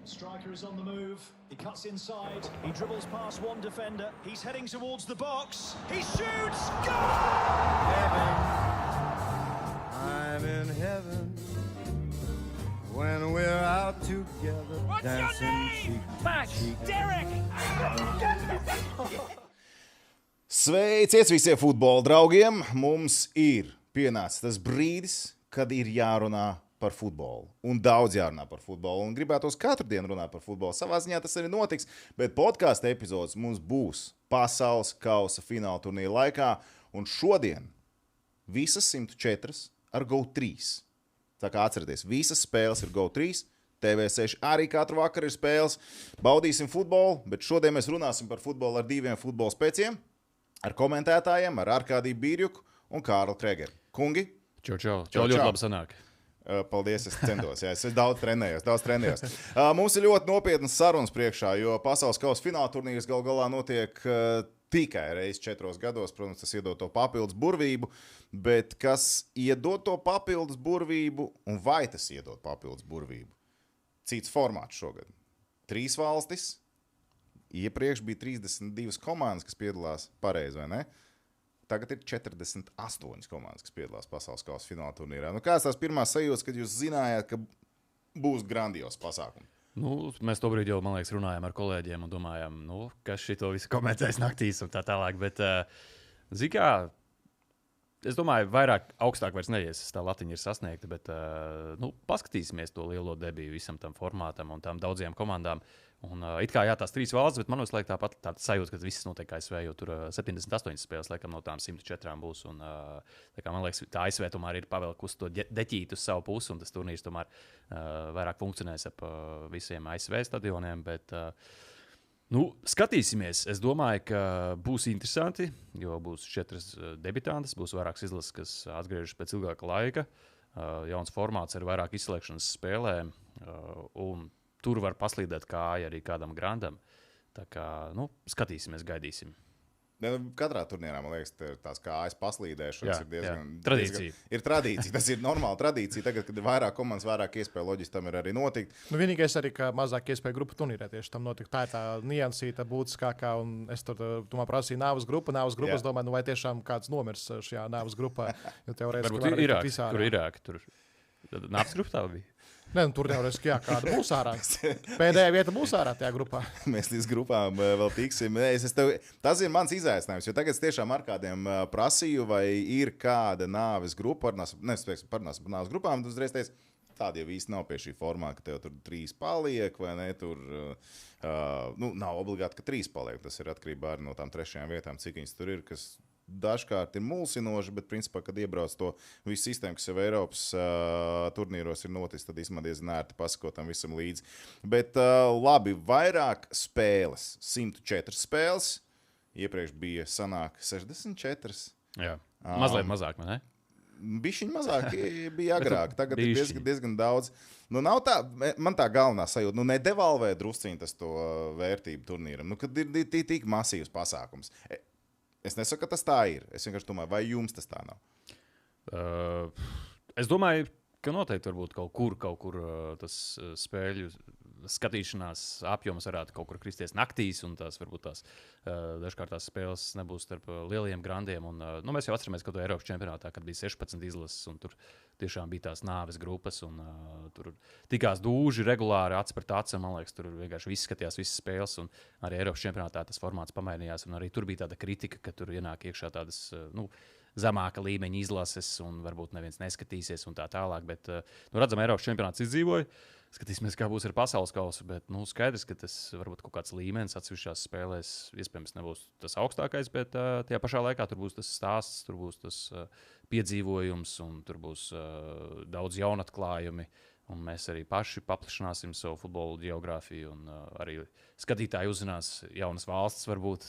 Striker is on the move. He cuts inside. He dribbles past one defender. He's heading towards the box. He shoots. Goal! I'm in heaven when we're out together. What's your dancing name? cheek to Max, cheek. Derek. Sveiciet visiem futbola draugiem! Mums ir pienācis tas brīdis, kad ir jārunā par futbolu. Un daudz jārunā par futbolu. Un gribētos katru dienu runāt par futbolu. Savā ziņā tas arī notiks, bet podkāstu epizodes mums būs pasaules kausa fināla turnīra laikā. Un šodien visas 104 ar GO3. Tā kā atcerieties, visas spēles ir GO3. TV6 arī katru vakaru ir spēles. Baudīsim futbolu, bet šodien mēs runāsim par futbolu ar diviem futbola spēciem. Ar komentētājiem, ar Arkādiju Bīrjuku un Kārlu Kregeru. Kungi? Čau. Ļoti labi sanāk. Paldies, es centos. Jā, es daudz trenējos. Mums ir ļoti nopietnas sarunas priekšā, jo pasaules kausa fināla turnīrs gal galā notiek tikai reizi 4 gados. Protams, tas iedod to papildus burvību, bet kas iedod to papildus burvību un vai tas iedod papildus burvību? Cits formāts šogad. 3 valstis. Iepriekš bija 32 komandas, kas piedalās pareizi, vai ne? Tagad ir 48 komandas, kas piedalās pasaules kausa fināla turnīrā. Kādas tās pirmās sajūtas, kad jūs zinājāt, ka būs grandios pasākumi? Mēs to brīdi jau, man liekas, runājām ar kolēģiem un domājām, kas šito visu komentēs naktīs un tā tālāk. Bet, es domāju, vairāk augstāk vairs neies, tā latiņa ir sasniegta, bet paskatīsimies to lielo debiju visam tam formātam un tām daudzajām komandām. Un, it kā tās 3 valsts, bet man liekas, tāpat tāda sajūta, ka viss notiek ASV, jo tur 78 spēles, laikam, no tām 104 būs. Un, man liekas, tā ASV tomēr ir pavelkusi to deķītu uz savu pusi, un tas turnīrs tomēr vairāk funkcionēs ap visiem ASV stadioniem. Bet, skatīsimies. Es domāju, ka būs interesanti, jo būs 4 debitantes, būs vairākas izlases, kas atgriežas pēc ilgāka laika. Jauns formāts ar vairāk izslēgšanas spēlēm. Un tur var paslīdēt kāja arī kādam grandam. Tā kā, skatīsimies, gaidīsim. Katrā turnīrā, man liekas, tās kājas paslīdēšanas ir diezgan... Tradīcija. Ir tradīcija, tas ir normāla tradīcija. Tagad, kad ir vairāk komandas, vairāk iespēju, loģiski tam ir arī notikt. Vienīgais arī, ka mazāk iespēju grupu turnīrā tieši tam notika. Tā ir tā niansīta būtiskākā, un es tur man prasīju nāvas grupu. Es domāju, vai tiešām kāds nomirs šajā nāvas grupā. Jo teorētiski varbūt Irāka, tur nāvas grupa tā bija. Nē, tur teorētiski kāda būs ārā. Pēdējā vieta būs ārā tajā grupā. Mēs līdz grupām vēl tiksim. Tas ir mans izaicinājums, jo tagad es tiešām ar kādiem prasīju, vai ir kāda nāves grupa, par nāves grupām, tad uzreiz teicu, tāda jau īsti nav pie šī formāta, ka tev tur 3 paliek, vai ne, tur nav obligāti, ka 3 paliek, tas ir atkarībā arī no tām 3. vietām, cik viņas tur ir, kas dažkārt ir mulsinoši, bet principā, kad iebrauc to visu sistēmu, kas jau Eiropas turnīros ir noticis, tad īstenībā diezgan ērti pasakot tam visam līdzi. Bet labi, vairāk spēles, 104 spēles, iepriekš bija sanāk 64. Jā, mazliet mazāk, ne? Bišķiņ mazāk bija agrāk, tagad ir diezgan daudz. Nav tā, man tā galvenā sajūta, nedevalvē drusciņ tas to vērtību turnīram, kad ir tik masīvs pasākums. Es nesaku, ka tas tā ir. Es vienkārši domāju, vai jums tas tā nav? Es domāju, ka noteikti varbūt kaut kur tas spēļu skatīšanās apjoms varētu kaut kur kristies naktīs, un tās varbūt dažkārt tās spēles nebūs starp lielajiem grandiem. Un, mēs jau atceramies, ka to Eiropas čempionātā, kad bija 16 izlases, un tur tiešām bija tās nāves grupas, un tur tikās dūži regulāri acis pret aci. Man liekas, tur vienkārši viss skatījās visas spēles, un arī Eiropas čempionātā tas formāts pamainījās, un arī tur bija tāda kritika, ka tur ienāk iekšā tādas, zemāka līmeņa izlases, un varbūt neviens neskatīsies un tā tālāk. Bet, redzam, Eiropas čempionāts izdzīvoja. Skatīsimies, kā būs ar pasaules kausu, bet skaidrs, ka tas varbūt kaut kāds līmenis atsevišķās spēlēs iespējams nebūs tas augstākais, bet tajā pašā laikā tur būs tas stāsts, tur būs tas piedzīvojums, un tur būs daudz jaunatklājumi, un mēs arī paši paplašināsim savu futbolu geogrāfiju, un arī skatītāji uzzinās jaunas valstis varbūt,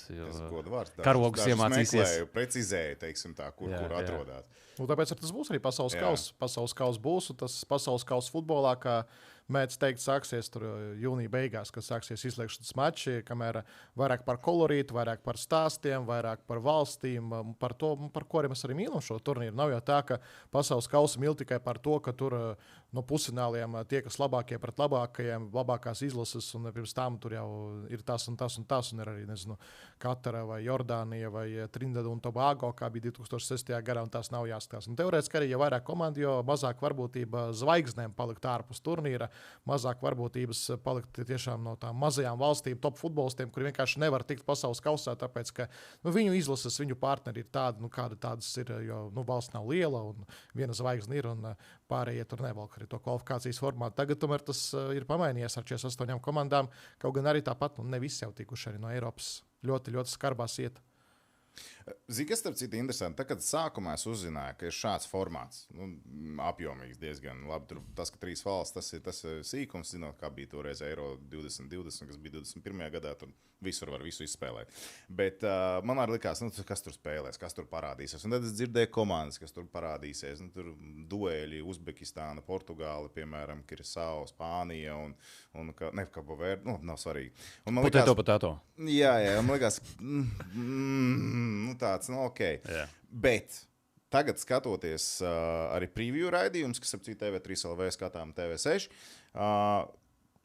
karogus iemācīsies. Precizēju, teiksim tā, kur atrodās. Tāpēc tas būs arī pasaules kauss. Pasaules kauss būs, un tas pasaules kauss futbolā, kā Mēdz teikt, sāksies tur jūnija beigās, kad sāksies izslēgšanas mači, kamēr vairāk par kolorītu, vairāk par stāstiem, vairāk par valstīm, par to, par ko arī mēs arī mīlam šo turnīru. Nav jau tā, ka pasaules kausa mīl tikai par to, ka tur no pusfināliem tiekas labākie pret labākajiem, labākās izlases, un pirms tam tur jau ir tas un tas un tas, un ir arī, nezinu, Katara vai Jordānija vai Trinidad un Tobago, kā bija 2006. gadā, un tās nav jāskatās. Un teorētiski arī, ja vairāk komandi, jo mazāk varbūtība zvaigznēm palikt ārpus turnīra, mazāk varbūtības palikt tiešām no tām mazajām valstīm, top futbolistiem, kuri vienkārši nevar tikt pasaules kausā, tāpēc, ka viņu izlases, viņu partneri ir tādi, kāda tādas ir, jo valsts nav liela un viena zvaigzne ir, un pārējie tur nevalk arī to kvalifikācijas formātu. Tagad tomēr tas ir pamainījies ar 48 komandām, kaut gan arī tāpat, ne visi jau tikuši arī no Eiropas ļoti, ļoti skarbās iet. Zini, kas starp citu interesanti, tad, kad sākumā es uzzināju, ka ir šāds formāts, apjomīgs diezgan labi, tur tas, ka 3 valsts, tas ir sīkums, zinot, kā bija toreiz Eiro 2020, kas bija 21. gadā, tur visur var visu izspēlēt. Bet man arī likās, kas tur spēlēs, kas tur parādīsies. Un tad es dzirdēju komandas, kas tur parādīsies. Tur dueļi, Uzbekistāna, Portugāla, piemēram, Kirisau, Spānija un Cabo Verde, nav svarīgi. Potato. Jā, man liekas, tāds, ok. Jā. Bet tagad skatoties arī preview raidījums, kas ap citu TV3 LV skatām TV6,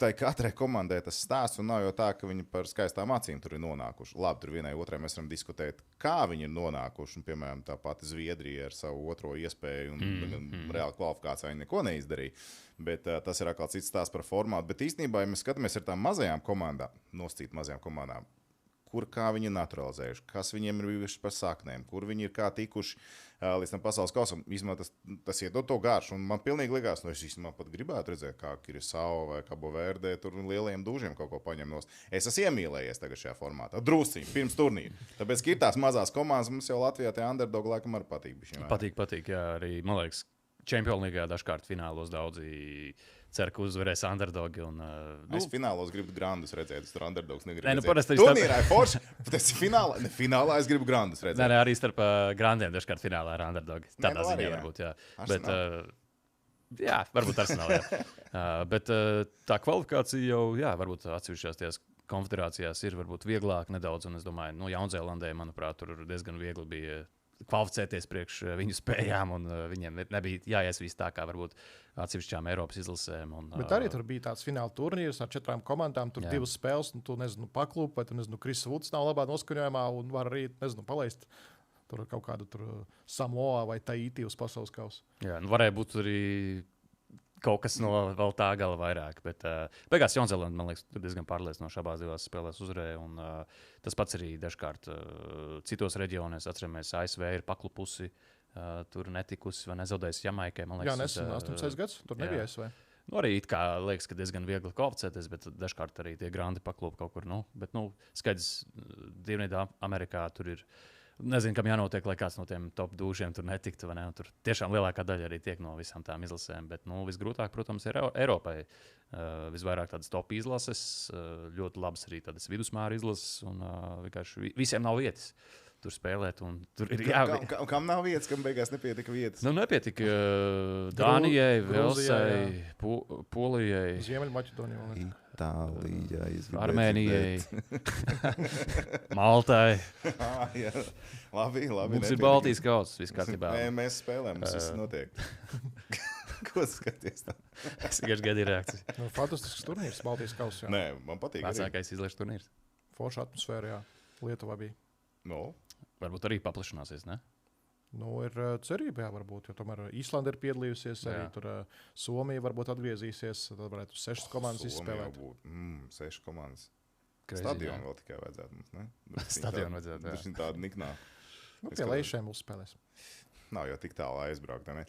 tai katrai komandai tas stāsts, un nav jau tā, ka viņi par skaistām acīm tur ir nonākuši. Labi, tur vienai otrai mēs varam diskutēt, kā viņi ir nonākuši, un, piemēram, tā pati Zviedrija ar savu otro iespēju, un reāli kvalifikācijā viņi neko neizdarīja. Bet tas ir atkal cits stāsts par formātu. Bet īstenībā, ja mēs skatāmies ar tām mazajām komandām, noscīt mazajām komandām, kur kā viņi ir naturalizējuši, kas viņiem ir bijuši par saknēm, kur viņi ir kā tikuši līdz tam pasaules kausam. Īstenībā tas iedod to garšu, un man pilnīgi likās, es īstenībā pat gribētu redzēt, kā Kirisau vai Cabo Verde tur lieliem dūžiem kaut ko paņem nost. Es esmu iemīlējies tagad šajā formātā, drusciņi, pirms turnīra. Tāpēc, ka ir tās mazās komandas, mums jau Latvijā tie underdog laikam arī patīk. Patīk, jā, arī, man liekas, Čempionu līgā dažkārt finālos daudzi cer, ka uzvarēs underdogi. Es finālos gribu grandus redzēt, es tur underdogs negribu redzēt. Turnīrā ir forši, bet es finālā es gribu grandus redzēt. Nē, arī starp grandiem dažkārt finālā ir underdogi. Tādā ziņā jā. varbūt, jā. Arsenal. Bet, jā, varbūt Arsenal, jā. Bet tā kvalifikācija jau, jā, varbūt atsevišķās tajās konfederācijās ir varbūt vieglāk nedaudz, un es domāju, Jaunzēlandē, manuprāt, tur diezgan viegli bija kvalificēties priekš viņu spējām, un viņiem nebija jāiesvīst tā kā varbūt atsevišķām Eiropas izlasēm. Bet arī tur bija tāds fināla turnīrs ar 4 komandām, tur 2 spēles, un tu, paklūp, vai tu, Kris Vuds nav labā noskaņojumā, un var arī, palaist tur kaut kādu Samoa vai Taiti uz pasaules kausu. Jā, varēja būt arī kaut kas no vēl tā gala vairāk. Bet beigās Jaunzēlanda, man liekas, diezgan pārliecinoši abās divās spēlēs uzvarēja. Un, tas pats arī dažkārt citos reģionos. Atceramies, ASV ir paklupusi, tur netikusi vai nezaudējusi Jamaikai. Jā, nesen 18 gads, tur nebija ASV. Arī it kā liekas, ka diezgan viegli kvalificēties, bet dažkārt arī tie grandi paklūp kaut kur. Bet, skaidrs, Dienvidā Amerikā tur ir. Nezinu, kam jānotiek, lai kāds no tiem top dūšiem tur netiktu. Ne? Tur tiešām lielākā daļa arī tiek no visām tām izlasēm. Bet visgrūtāk, protams, ir Eiropai. Visvairāk tādas top izlases, ļoti labas arī tādas vidusmēra izlases. Un vienkārši visiem nav vietas tur spēlēt. Tur ir Kam nav vietas, kam beigās nepietika vietas? Nepietika Dānijai, Velsai, Polijai, Ziemeļmaķedonijai. Itālijai, Armēnijai, Maltai. Jā. Labi. Mums ir Baltijas kauss, viss kārtībā. Mēs spēlējam, mums viss notiek. Ko skaties tā? Es vienkārši gaidīju reakciju. Fantastisks turnīrs, Baltijas kauss. Nē, man patīk. Vecākais izlaiž turnīrs. Forša atmosfēra, jā. Lietuvā bija. Varbūt arī paplašināsies, ne? Ir cerība, jā, varbūt, jo tomēr Īslanda ir piedalījusies, arī tur Somija varbūt atgriezīsies, tad varētu 6 komandas izspēlēt. 6 komandas. Crazy, Stadionu vēl tikai vajadzētu mums, ne? Stadionu vajadzētu, jā. Dažni tādi niknā. Pie Leišiem uzspēlēs. Nav jau tik tālu aizbraukt, ne?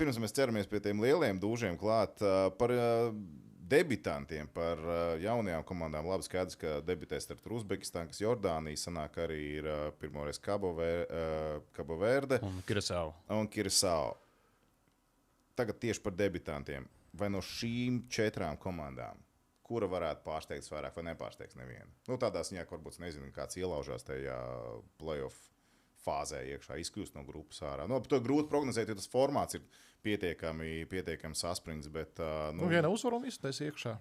Pirms mēs ķeramies pie tiem lieliem dūžiem klāt, par debitantiem, par jaunajām komandām. Labi skaidrs, ka debitēs ar Uzbekistānu, kas Jordānija, sanāk arī ir pirmoreiz Cabo Verde un Kirisau. Tagad tieši par debitantiem. Vai no šīm 4 komandām, kura varētu pārsteigt vairāk vai nepārsteigt nevienu? Tādā ziņā, ka varbūt nezinu, kāds ielaužās tajā playoff fāzē iekšā, izkļūst no grupas ārā. To ir grūti prognozēt, jo tas formāts ir pietiekami saspringts, bet Viena uzvara un viss taisa iekšā.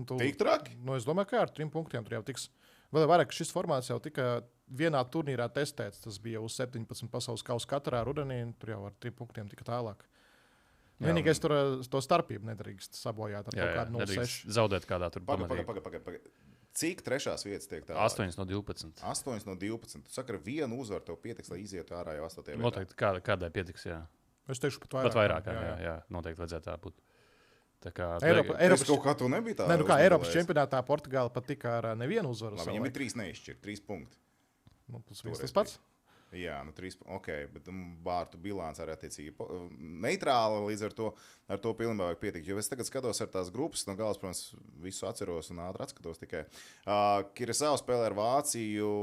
tik traki. Es domāju, ka ar 3 punktiem tur jau tiks. Vēl vairāk, ka šis formāts jau tika vienā turnīrā testēts. Tas bija uz 17 pasaules kausa katrā rudenī, un tur jau ar 3 punktiem tika tālāk. Vienīgais tur to starpību nedrīkst sabojāt ar kaut kādu 0,6. Zaudēt kādā tur Pagaid. Cik trešās vietas tiek tā? 8 no 12. 8 no 12. Tu saki, ar vienu uzvaru tev pietiks, lai izietu ārā jau 8. vietā. Noteikti kādai pietiks, jā. Es teikšu pat vairāk. Pat vairāk, jā. Noteikti vajadzētu tā būt. Tā kā Es kaut kā tu nebija tā. Nē, kā Eiropas čempionātā Portugāla pat tika ar nevienu uzvaru. Viņam ir 3 neizšķirt, 3 punkti. Tas pats. Jā, 3. Ok, bet vārtu bilants arī attiecīgi neitrāla, līdz ar to pilnībā vajag pietikt. Jo es tagad skatos ar tās grupas, no galas, protams, visu atceros un ātri atskatos tikai. Kirasau spēlē ar Vāciju,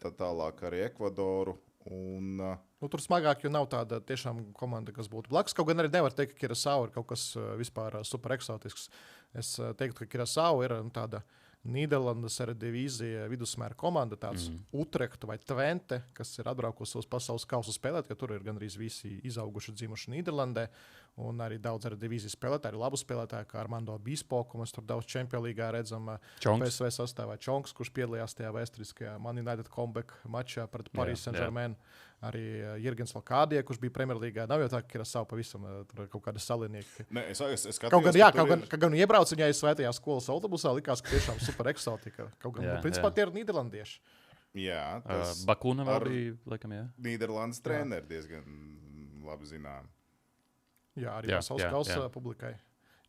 tad tālāk arī Ekvadoru. Tur smagāk, jo nav tāda tiešām komanda, kas būtu blakus. Kaut gan arī nevar teikt, ka Kirasau ir kaut kas vispār super eksotisks. Es teiktu, ka Kirasau ir tāda Nīderlandes divīzija vidusmēra komanda, tāds Utrehta vai Twente, kas ir atbraukusi uz pasaules kausu spēlēt, jo tur ir gandrīz visi izauguši dzimuši Nīderlandē. Un arī daudz ar divīziju spēlētāji, arī labu spēlētāju, kā Armando Bispo, ko mēs tur daudz Champions Līgā redzam. PSV sastāvā Čonks, kurš piedalījās tajā vēsturiskajā Man United comeback mačā pret Paris Saint-Germain. Arī Jirgens Lokādie, kurš bija Premjerlīgā. Nav jau tā, ka ir savu pavisam tur kaut kāda salinieka. Es Kaut gan iebrauc viņai svētajā skolas autobusā, likās, ka tiešām super eksotika. Kaut gan, principā, tie ir nīderlandieši. Jā, Bakūna vēl bija, laikam, jā. Nīderlandes treneri diezgan labi zinām. Jā, arī pasaules kausa publikai.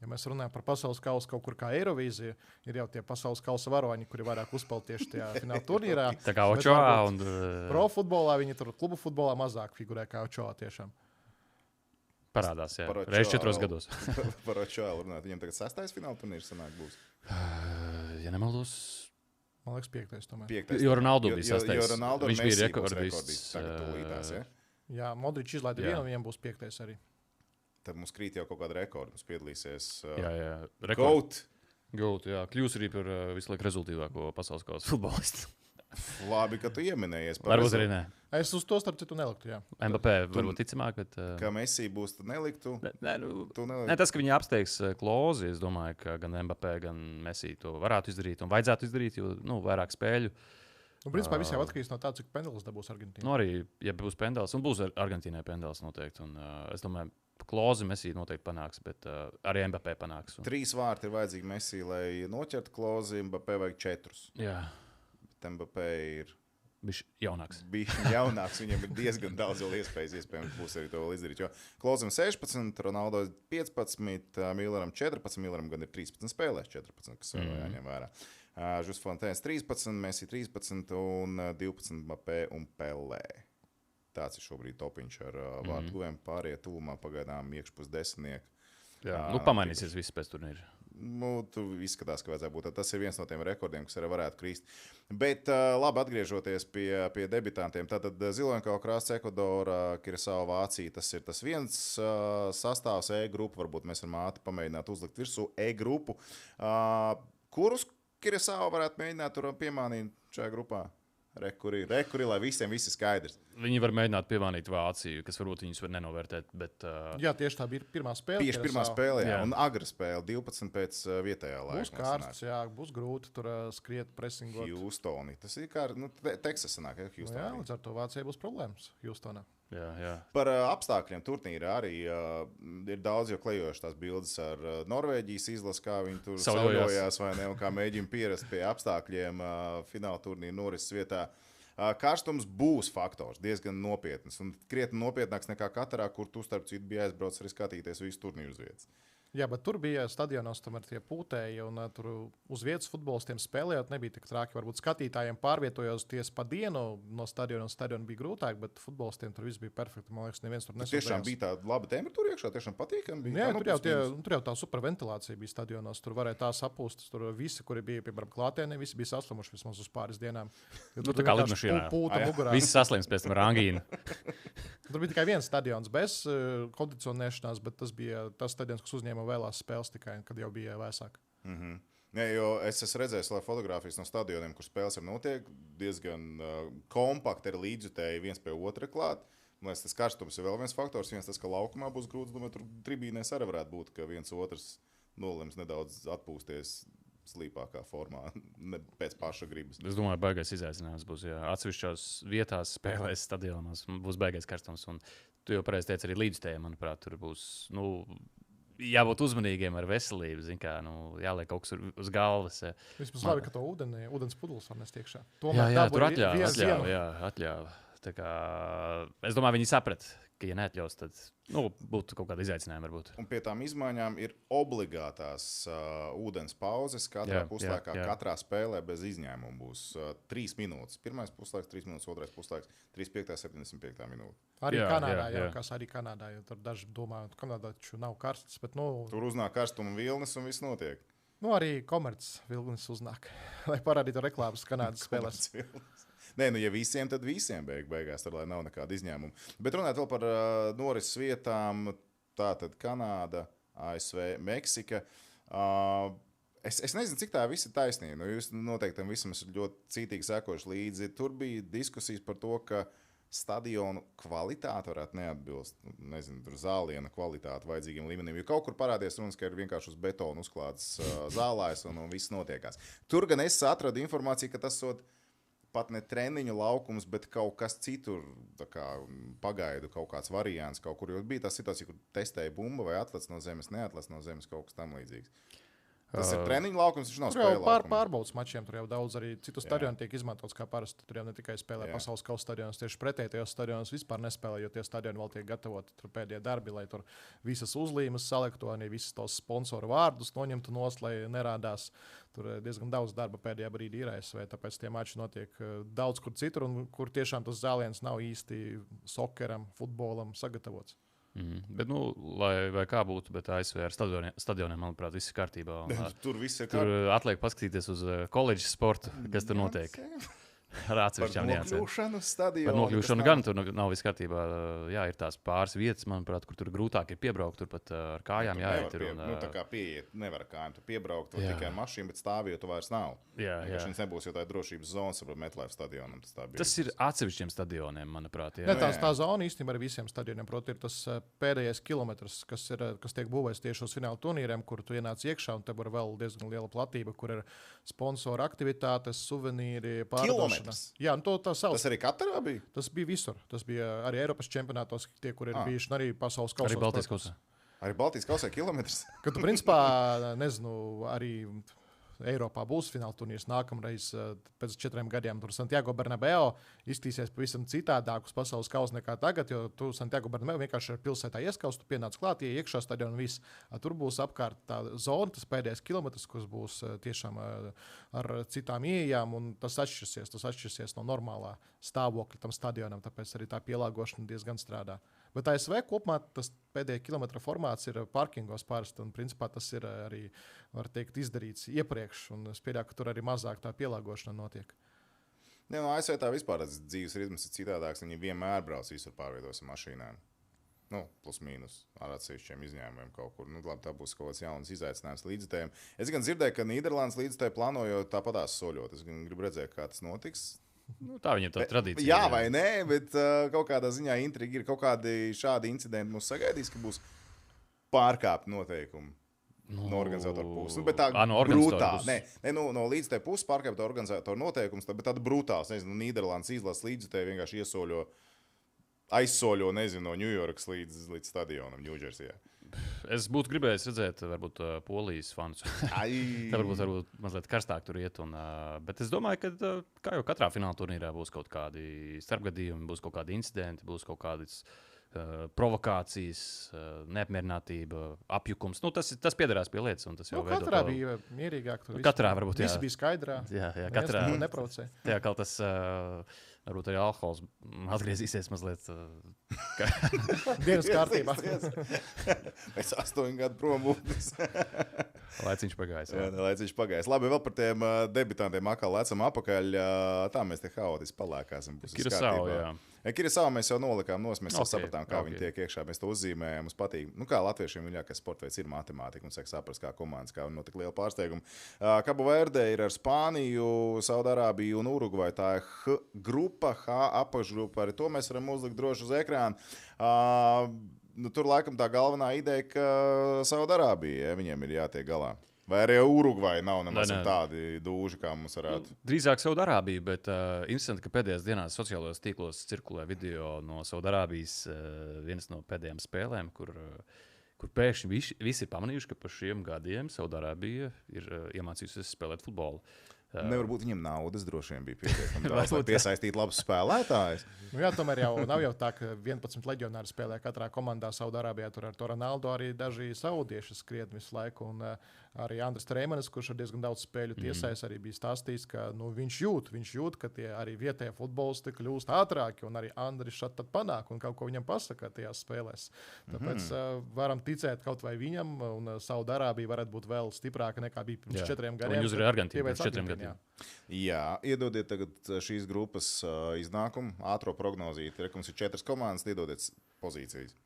Ja mēs runājam par pasaules kausu kaut kur kā Eirovīzija, ir jau tie pasaules kausa varoņi, kuri vairāk uzspēlēt tieši tajā fināla turnīrā. Tā kā Ochoa un... Pro futbolā viņi tur klubu futbolā mazāk figurē kā Ochoa tiešām. Parādās, jā. Reiz 4 gados. Par Ochoa runāt. Viņam tagad 6. fināla turnīrs sanāk būs. Ja nemaldos... Man liekas 5. tomēr. 5. Jo Ronaldo bija 6. Jo Ronaldo viņš bija rekordists. Tagad tūlītās, ja? Jā, Modrič izlaida vienu, viņiem būs 5. arī. Tad mums krīt jau kaut kāda rekorda. Mums piedalīsies Goat. Jā. Kļūs arī par visu laiku rezultīvāko pasaules kausa futbolistu. Labi, ka tu ieminējies. Varbūt arī nē. Es uz to starp citu neliktu, jā. Mbappé varbūt ticamāk, bet... Kā Messi būs, tad neliktu? Nē, tas, ka viņi apsteigs Klozi, es domāju, ka gan Mbappé, gan Messi to varētu izdarīt un vajadzētu izdarīt, jo vairāk spēļu. Principā viss jau atkarīgs no tā, cik pendels dabūs Argentīna. Arī, ja būs pendels, un būs Argentīnai pendels noteikti. Un, es domāju, Klozi Messi noteikti panāks, bet arī Mbappé panāks. 3 vārti ir vajadzīgi Messi, lai noķertu Klozi, Mbappé vajag 4. Jā. Bet Mbappé ir... Bišķi jaunāks. Viņam ir diezgan daudz vēl iespējams būs arī to vēl izdarīt. Jo Klozim 16, Ronaldo 15, Milleram 14, Milleram gan ir 13 spēlēs, 14, kas vēl jāņem vērā. Žus Fontēns 13, Messi 13 un 12 Mbappé un Pelé. Tāds ir šobrīd topiņš ar vārtu guvēm. Pārējie tuvumā pagaidām iekšpus 10. Jā, pamainīsies viss pēc turnīra. Tu izskatās, ka vajadzētu būt. Tas ir viens no tiem rekordiem, kas arī varētu krīst. Bet labi, atgriežoties pie debitantiem. Tātad Ziloņkau krāsts Ekvadora, Kirasau Vācija. Tas ir tas viens sastāvs E-grupu. Varbūt mēs varam ātri pamēģināt uzlikt virsū E-grupu. Kurus Kirasau varētu mēģināt tur piemānīt šajā grupā? Rekuri, lai visiem viss ir skaidrs. Viņi var mēģināt piemānīt Vāciju, kas varbūt viņus var nenovērtēt. Bet, Jā, tieši tā bija pirmā spēle. Tieši pirmā spēle, jā. Un agra spēle, 12 pēc vietējā laika. Būs kārts, jā, būs grūti tur skriet, presingot. Houstoni. Tas ir kā Teksas sanāk, ja? Houstoni. Jā, līdz ar to Vācijai būs problēmas Houstonā. Jā. Par apstākļiem turnīrā arī ir daudz jau klejojuši tās bildes ar Norvēģijas izlasi, kā viņi tur sauļojās vai ne, un kā mēģina pierast pie apstākļiem fināla turnīra norises vietā. Karstums būs faktors, diezgan nopietns, un krietni nopietnāks nekā Katarā, kur tu starp citu bija aizbrauc arī skatīties visu turnīru uz vietas. Jā, bet tur bija stadionos tomēr tie pūtēji, un tur uz vietas futbolistiem spēlējot nebija tik traki. Varbūt skatītājiem pārvietojos ties pa dienu no stadiona, un stadiona bija grūtāk, bet futbolistiem tur viss bija perfekti. Man liekas, neviens tur nesūdzējās. Tiešām bija tāda laba temperatūra iekšā, tiešām patīkami. Jā, tur jau tā superventilācija bija stadionos. Tur varēja tā sapūst. Tur visi, kuri bija, piemēram, klātienē, visi bija saslimuši vismaz uz pāris dienām. Tur tā kā lidmašīnā. Visi saslims pēc tam ar angīnu. Tur bija tikai viens stadions bez kondicionēšanās, bet tas bija tas stadions, kas uzņēma vēlās spēles tikai, kad jau bija vēsāk. Jā, jo es esmu redzējis fotogrāfijas no stadioniem, kur spēles ir notiek diezgan kompakti ar līdzjutēji viens pie otra klāt. Tas karstums ir vēl viens faktors. Viens tas, ka laukumā būs grūts, domāju, tur tribīnēs arī varētu būt, ka viens otrs nolems nedaudz atpūsties slīpākā formā, ne pēc paša gribas. Es domāju, baigais izaicinājums būs. Jā. Atsevišķās vietās spēlēs stadionos būs baigais karstums. Un tu jau pareizi teici, arī līdzstējiem, manuprāt, tur būs jābūt uzmanīgiem ar veselību. Kā, jāliek kaut kas uz galvas. Vismaz labi, ka to ūdens pudeles var nest iekšā. Jā, tur atļāva. Tā kā, es domāju, viņi saprat, ka, ja neatļaus, tad būtu kaut kāda izaicinājuma. Varbūt. Un pie tām izmaiņām ir obligātās ūdens pauzes. Katrā puslaikā, katrā spēlē bez izņēmuma būs 3 minūtes. Pirmais puslaiks, 3 minūtes, otrais puslaiks, 35. 75. minūte. Arī Kanādā, kas arī Kanādā, jo tur daži domā, ka Kanādā taču nav karsts. Bet, tur uznāk karstuma vilnis un viss notiek. Arī komerces vilnis uznāk, lai parādītu reklāmas Kanādas spēlēs. Nē, ja visiem, tad visiem beigās, tad lai nav nekāda izņēmuma. Bet runājot vēl par norises vietām, tātad Kanāda, ASV, Meksika. Es nezinu, cik tā viss ir taisnība. Jūs noteikti tam visam esat ļoti cītīgi sekojuši līdzi. Tur bija diskusijas par to, ka stadionu kvalitāte varētu neatbilst. Nezinu, tur zāliena kvalitāte vajadzīgiem līmenim. Jo kaut kur parādījās runas, ka ir vienkārši uz betonu uzklāts zālājs un viss notiekās. Tur gan es atradu informāciju, ka tas pat ne treniņu laukums, bet kaut kas citur, pagaidu kaut kāds variants kaut kur. Jo bija tā situācija, kur testēja bumbu vai atlec no zemes, neatlec no zemes, kaut kas tam līdzīgs. Tas ir treniņu laukums, viņš nav spēlē laukums. Pārbaudas mačiem, tur jau daudz arī citu stadionu tiek izmantots kā parasti. Tur jau ne tikai spēlē pasaules kausa stadionos, tieši pretēji tajos stadionos vispār nespēlē, jo tie stadioni vēl tiek gatavoti tur pēdējie darbi, lai tur visas uzlīmes saliktu, arī visas tos sponsoru vārdus noņemtu nost, lai nerādās. Tur diezgan daudz darba pēdējā brīdī ir ASV, tāpēc tie mači notiek daudz kur citur, un kur tiešām tas zāliens nav īsti sokeram, futbolam sagatavots. Bet, lai kā būtu, bet ASV ar stadioniem, manuprāt, viss ir kārtībā. Tur viss ir kārtībā. Tur atliek paskatīties uz koledžas sportu, kas tur notiek. Ar atsevišķām niansēm. Par nokļūšanu gan tur nav viss kārtībā. Jā, ir tās pāris vietas, manuprāt, kur tur grūtāk ir piebraukt, tur pat ar kājām jāiet. Tā kā pieiet, nevar ar kājām tur piebraukt, tikai ar mašīnu, bet stāvvietu vairs nav. Viņš nebūs, jo tā ir drošības zonas, varbūt MetLife stadionam. Tas ir atsevišķiem stadioniem, manuprāt. Tā zona īstenībā ar visiem stadioniem, proti, ir tas pēdējais kilometrs, kas tiek būvēts tieši uz fināla turnīriem, kur tu ienāc iekšā, un te var vēl diezgan liela platība, kur ir sponsoru aktivitātes, suvenīri, pārdošana. Jā, tas arī Katarā bija? Tas bija visur. Tas bija arī Eiropas čempionātos, tie, kur ir bijuši, un arī pasaules kausos. Arī Baltijas kausā. Arī Baltijas kausā kilometrs. Kad tu, principā, arī Eiropā būs fināla turnīrs nākamreiz pēc 4 gadiem. Tur Santiago Bernabéu iztīsies pavisam citādāk uz pasaules kausa nekā tagad, jo tu Santiago Bernabéu vienkārši ar pilsētā ieskaust, tu pienāc klāt, iekšā stadionu un viss. Tur būs apkārt tā zona, tas pēdējais kilometrs, kas būs tiešām ar citām ieejām, un tas atšķirsies no normālā stāvokļa tam stadionam, tāpēc arī tā pielāgošana diezgan strādā. Bet ASV kopumā tas pēdējā kilometra formāts ir parkingos parasti, un principā tas ir arī, var teikt, izdarīts iepriekš, un es pieļauju, ka tur arī mazāk tā pielāgošana notiek. Jā, no ASV tā vispār tas dzīves ritms ir citādāks, viņi vienmēr brauc visur pārvietos ar mašīnām. Plus mīnus ar atsevišķiem izņēmumiem kaut kur. Labi, tā būs kaut kāds jauns izaicinājums līdzutējiem. Es gan dzirdēju, ka Nīderlandes līdzutēji plānojot tāpatās soļot. Es gan gribu redzēt, kā tas notiks. Tā viņam tā tradīcija. Jā, vai nē, bet kaut kādā ziņā intriga ir. Kaut kādi šādi incidenti mums sagaidīs, ka būs pārkāpti noteikumi no organizatoru puses. Bet tā brutāli. No līdzutēju puses pārkāpta organizatoru noteikums, bet tāda brutāls. Nīderlandes izlases līdzutēji vienkārši aizsoļo, no Ņujorkas līdz stadionam Ņūdžersijā. Es būtu gribējis redzēt, varbūt, polijas fanus. Tā varbūt mazliet karstāk tur iet. Bet es domāju, ka kā jau katrā fināla turnīrā būs kaut kādi starpgadījumi, būs kaut kādi incidenti, būs kaut kādas provokācijas, neapmierinātība, apjukums. Tas piederās pie lietas. Katrā bija mierīgāk. Katrā varbūt, viss bija skaidrā. Jā, katrā. Neprovocē. Jā, kaut tas... Varbūt arī alkohols atgriezīsies mazliet dienas kārtībā. Pēc 8 gadu prombūtnes. Laiciņš pagājis. Laiciņš pagājis. Labi, vēl par tiem debitantiem atkal lecam apakaļ. Tā mēs te haotiski palēkāsim. Kirasau, jā. Kirasau mēs jau nolikām nos, mēs sapratām, kā viņi tiek iekšā. Mēs to uzzīmējām, mums patīk. Kā latviešiem viņākais sportveids ir matemātika un sāk saprast, kā komandas, kā notik liela pārsteiguma. Cabo Verde ir ar Spāniju, Saudārābiju un Urugvaju. Tā ir H grupa. grupa, H apakšgrupa. Arī to mēs varam uzlikt droši uz ekrāna. Tur laikam tā galvenā ideja, ka Saudarābija, viņiem ir jātiek galā. Vai arī Urugvai nav nemaz tādi dūži, kā mums varētu. Drīzāk Saudarābija, bet interesanti, ka pēdējās dienās sociālajos tīklos cirkulē video no Saudarābijas vienas no pēdējām spēlēm, kur pēkšņi visi ir pamanījuši, ka par šiem gadiem Saudarābija ir iemācījusies spēlēt futbolu. Nevar būt viņiem naudas droši vien bija pietiekami daudz, lai piesaistītu labus spēlētājus. Jā, tomēr jau nav jau tā, ka 11 leģionāri spēlē katrā komandā Saudarābijā. Tur ar to Ronaldo arī daži saudieši skrien visu laiku. Un arī Andris Treimanis, kurš ar diezgan daudz spēļu tiesais, arī bija stāstījis, ka viņš jūt, ka tie arī vietējie futbolisti kļūst ātrāki. Un arī Andris šat tad panāk un kaut ko viņam pasaka tajās spēlēs. Tāpēc varam ticēt kaut vai viņam, un Saudarābija varētu būt vēl stiprāka nekā bija pirms 4 gadiem. Viņi uzvarēja Argentīnu pirms 4 gadiem. Jā, iedodiet tagad šīs grupas iznākumu, ātro prognozīt. Mums ir 4 komandas, iedodiet pozīcijas.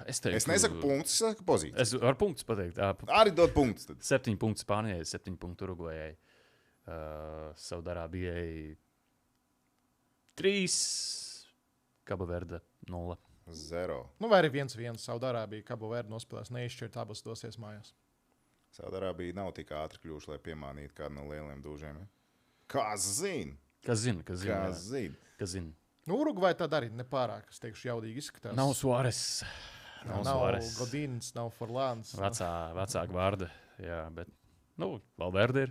Es nesaku punktus, es saku pozīcijas. Es varu punktus pateikt. Arī dod punktus. 7 punktus Spānijai, 7 punktus Urugvajai, Saudarābijai 3, Cabo Verde 0. 0. Vai arī 1-1 Saudarābija, Cabo Verde nospēlēs neizšķirt, abas dosies mājās. Saudarābija nav tik ātri kļuvuši, lai piemānītu kādu no lieliem dūžiem. Ja? Kas zina? Urugvai tad arī nepārāk, es teikšu, jaudīgi izskatās. Nav Suarez. Nav Godins, nav Forlāns. Vecāka vārda, jā, bet Valverde ir.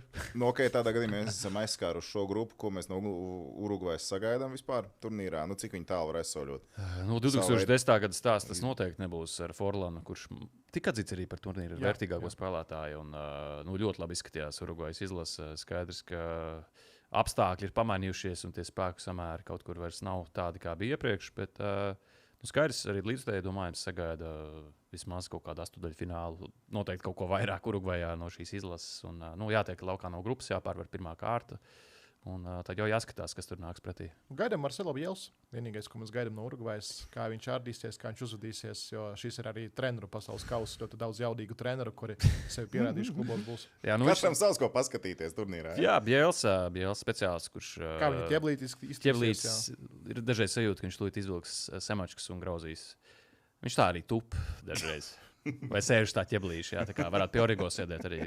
Tādā gadījumā mēs esam aizskāruši šo grupu, ko mēs no Urugvajas sagaidām vispār turnīrā. Cik viņi tālu var aizsauļot? 2010. gada stāsts tas noteikti nebūs ar Forlanu, kurš tika atzīts arī par turnīru vērtīgāko spēlētāju. Un, ļoti labi izskatījās Urugvajas izlase. Skaidrs, ka apstākļi ir pamainījušies un tie spēku samēri kaut kur vairs nav tādi, kā bija iepriekš. Bet, skaidrs, arī līdzstēji domājams sagaida vismaz kaut kādu astotdaļfinālu. Noteikti kaut ko vairāk Urugvajā no šīs izlases. Un, jātiek laukā no grupas, jāpārvar pirmā kārta. Un tad jau jāskatās, kas tur nāks pretī. Gaidām Marcelo Bielsu. Vienīgais, ko mēs gaidām no Urugvajas, kā viņš ārdīsies, kā viņš uzvedīsies. Jo šis ir arī treneru pasaules kausa. Ļoti daudz jaudīgu treneru, kuri sevi pierādījuši klubos būs. Jā, katram savs, ko paskatīties turnīrā. Jā, Bielsa speciālists, kurš... Kā viņa ķeblītis izskatīsies. Ir dažreiz sajūta, ka viņš tūlīt izvilks semačkas un grauzīs. Viņš tā arī tup dažreiz. Vai sēž tā ķeblīši, jā, tā kā varētu pie Origo sēdēt arī.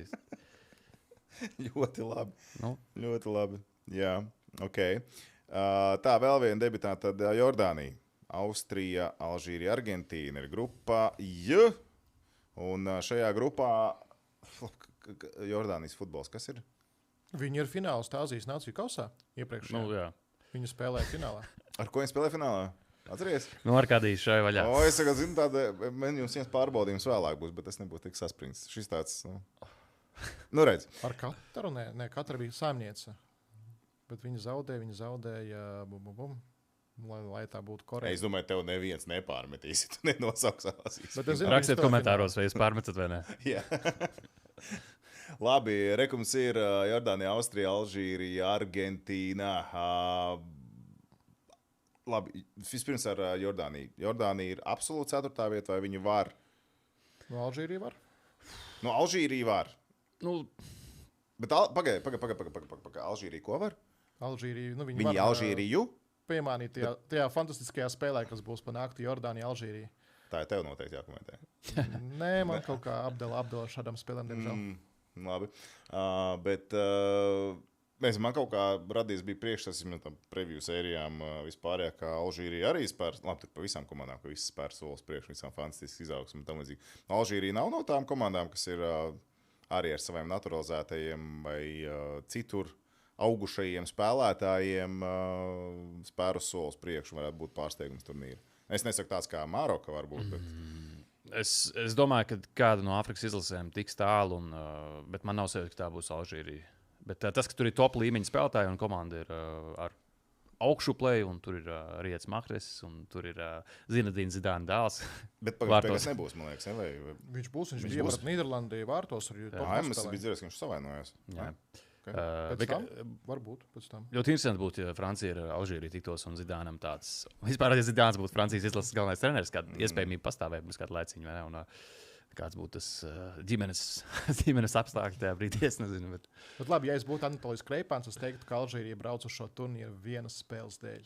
Ļoti labi. Ļoti labi. Jā, ok. Tā vēl viena debitanta, tad Jordānija. Austrija, Alžīrija, Argentīna ir grupā J. Un šajā grupā Jordānijas futbols, kas ir? Viņi ir fināls Āzijas Nāciju kausā iepriekšējā. Viņi spēlēja finālā. Ar ko viņi spēlēja finālā? Atceries? Ar kādī šai vaļā. Es zinu, man jums viens pārbaudījums vēlāk būs, bet tas nebūs tik saspringts. Šis tāds, redz. Ar Kataru? Nē, Katara bija saimniece. Bet viņi zaudēja, lai tā būtu korekta. Es domāju, tev neviens nepārmetīs, ja tu nenosauks Āzijas. Rakstiet komentāros, vai jūs pārmetat vai ne. Jā. Labi, rekums ir Jordānija, Austrija, Alžīrija, Argentīna. Labi, vispirms ar Jordāniju. Jordānija ir absolūti 4. vieta, vai viņi var? No Alžīrija var? No Alžīrija var. Bet pagaidi, Alžīrija ko var? Alžīrija, viņi Alžīriju? Piemānīt tajā fantastiskajā spēlē, kas būs panākta Jordānija, Alžīrija. Tā ir tev noteikti jākomentē. Nē, man kaut kā Abdela šādām spēlēm, diemžēl. Labi. Bet man kaut kā radījis bija priekšstats tam preview sērijām vispārējā, kā Alžīrija arī spēr, labi, tur pa visām komandām, ka visas spēr solis priekš, visām fantastiski izaugsmi un tam līdzīgi. Alžīrija nav no tām komandām, kas ir arī ar saviem naturalizētajiem vai citur augušajiem spēlētājiem spēru solis priekš, varētu būt pārsteigums turnīri. Es nesaku tāds kā Maroka varbūt, bet... Es domāju, ka kāda no Āfrikas izlasēm tiks tālu, bet man nav sevi, ka tā būs Alžīrija. Bet tas, ka tur ir top līmeņa spēlētāji un komanda ir ar augšuplēju, un tur ir Riets Mahres, un tur ir Zinedine Zidane dēls. Bet pagaidās nebūs, man liekas, ne? Vai... Viņš bija pret Nīderlandi vārtos. Es biju dzirdējis, ka viņš savainojās. Jā. Varbūt pēc tam. Ļoti interesanti būtu, ja Francija ir Alžīrija tiktos un Zidānam tāds. Vispār, ja Zidāns būtu Francijas izlases galvenais treneris, kāda iespējamība pastāvēja pirms kādu laiciņu, vai ne? Un kāds būtu tas ģimenes apstākļi tajā brīdī, es nezinu. Bet labi, ja es būtu Anatolijs Kreipāns, es teiktu, ka Alžīrija brauc uz šo turnīru vienas spēles dēļ.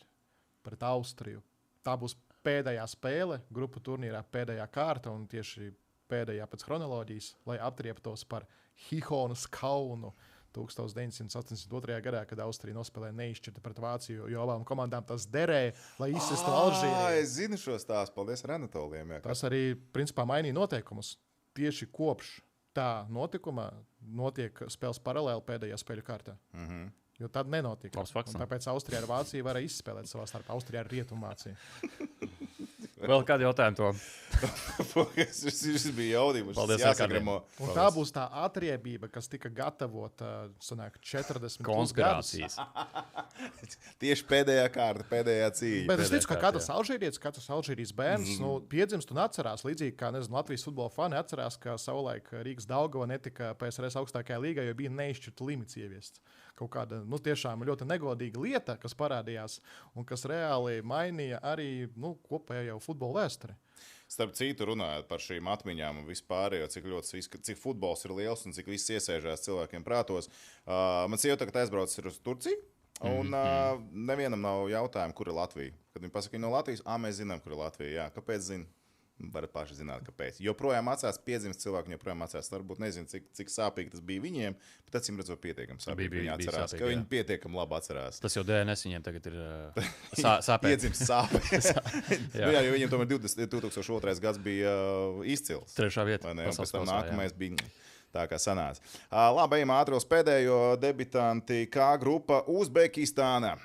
pret Austriju. Tā būs pēdējā spēle, grupu turnīrā pēdējā kārta un tieši pēdējā pēc chronoloģijas, lai atrieptos par Hihonas kaunu 1982. gadā, kad Austrija nospēlēja neizšķirti pret Vāciju, jo abām komandām tas derēja, lai izsistu Alžīriju. Es zinu šo stāstu, paldies Renatoliem. Jā, Tas arī, principā, mainīja noteikumus. Tieši kopš tā notikuma notiek spēles paralēli pēdējā spēļu kārtā. Jo tad nenotika. Labs fakts, Un tāpēc Austrija ar Vāciju varēja izspēlēt savā starpā. Austrija ar Rietumvāciju. Vēl kādi jautājumi to? Šis bija jaudīgs. Paldies, Jāsagramo. Un tā būs tā atriebība, kas tika gatavota 40 gadus. Konspirācijas. Tieši pēdējā kārta, pēdējā cīņa. Bet es ticu, ka kārtā, katrs alžīrietis, katrs alžīrijas bērns piedzimst un atcerās, līdzīgi kā Latvijas futbola fani atcerās, ka savulaik Rīgas Daugava netika PSRS augstākajā līgā, jo bija neizšķirta limits ieviests. Kaut kāda tiešām ļoti negodīga lieta, kas parādījās un kas reāli mainīja arī kopējo futbola vēsturi. Starp citu, runājot par šīm atmiņām un vispārējo, cik futbols ir liels un cik viss iesēžās cilvēkiem prātos. Man sieva tagad aizbrauc uz Turciju, un nevienam nav jautājumu, kur ir Latvija. Kad viņi pasaka, no Latvijas, mēs zinām, kur ir Latvija. Jā, kāpēc zina? Varat paši zināt, kāpēc. Joprojām atcerās, piedzimst cilvēki, joprojām atcerās. Varbūt nezinu, cik sāpīgi tas bija viņiem, bet acīm redzot, pietiekami sāpīgi. Viņi atcerās, ka viņi pietiekami labi atcerās. Tas jau DNS viņiem tagad ir sāpēs. Piedzimst sāpes. Jā, jo viņiem tomēr 2002. gads bija izcils. 3. vieta. Un pēc tam nākamais bija tā, kā sanāca. Labi, ejam ātri uz pēdējo debitanti. Kā grupa Uzbekistāna.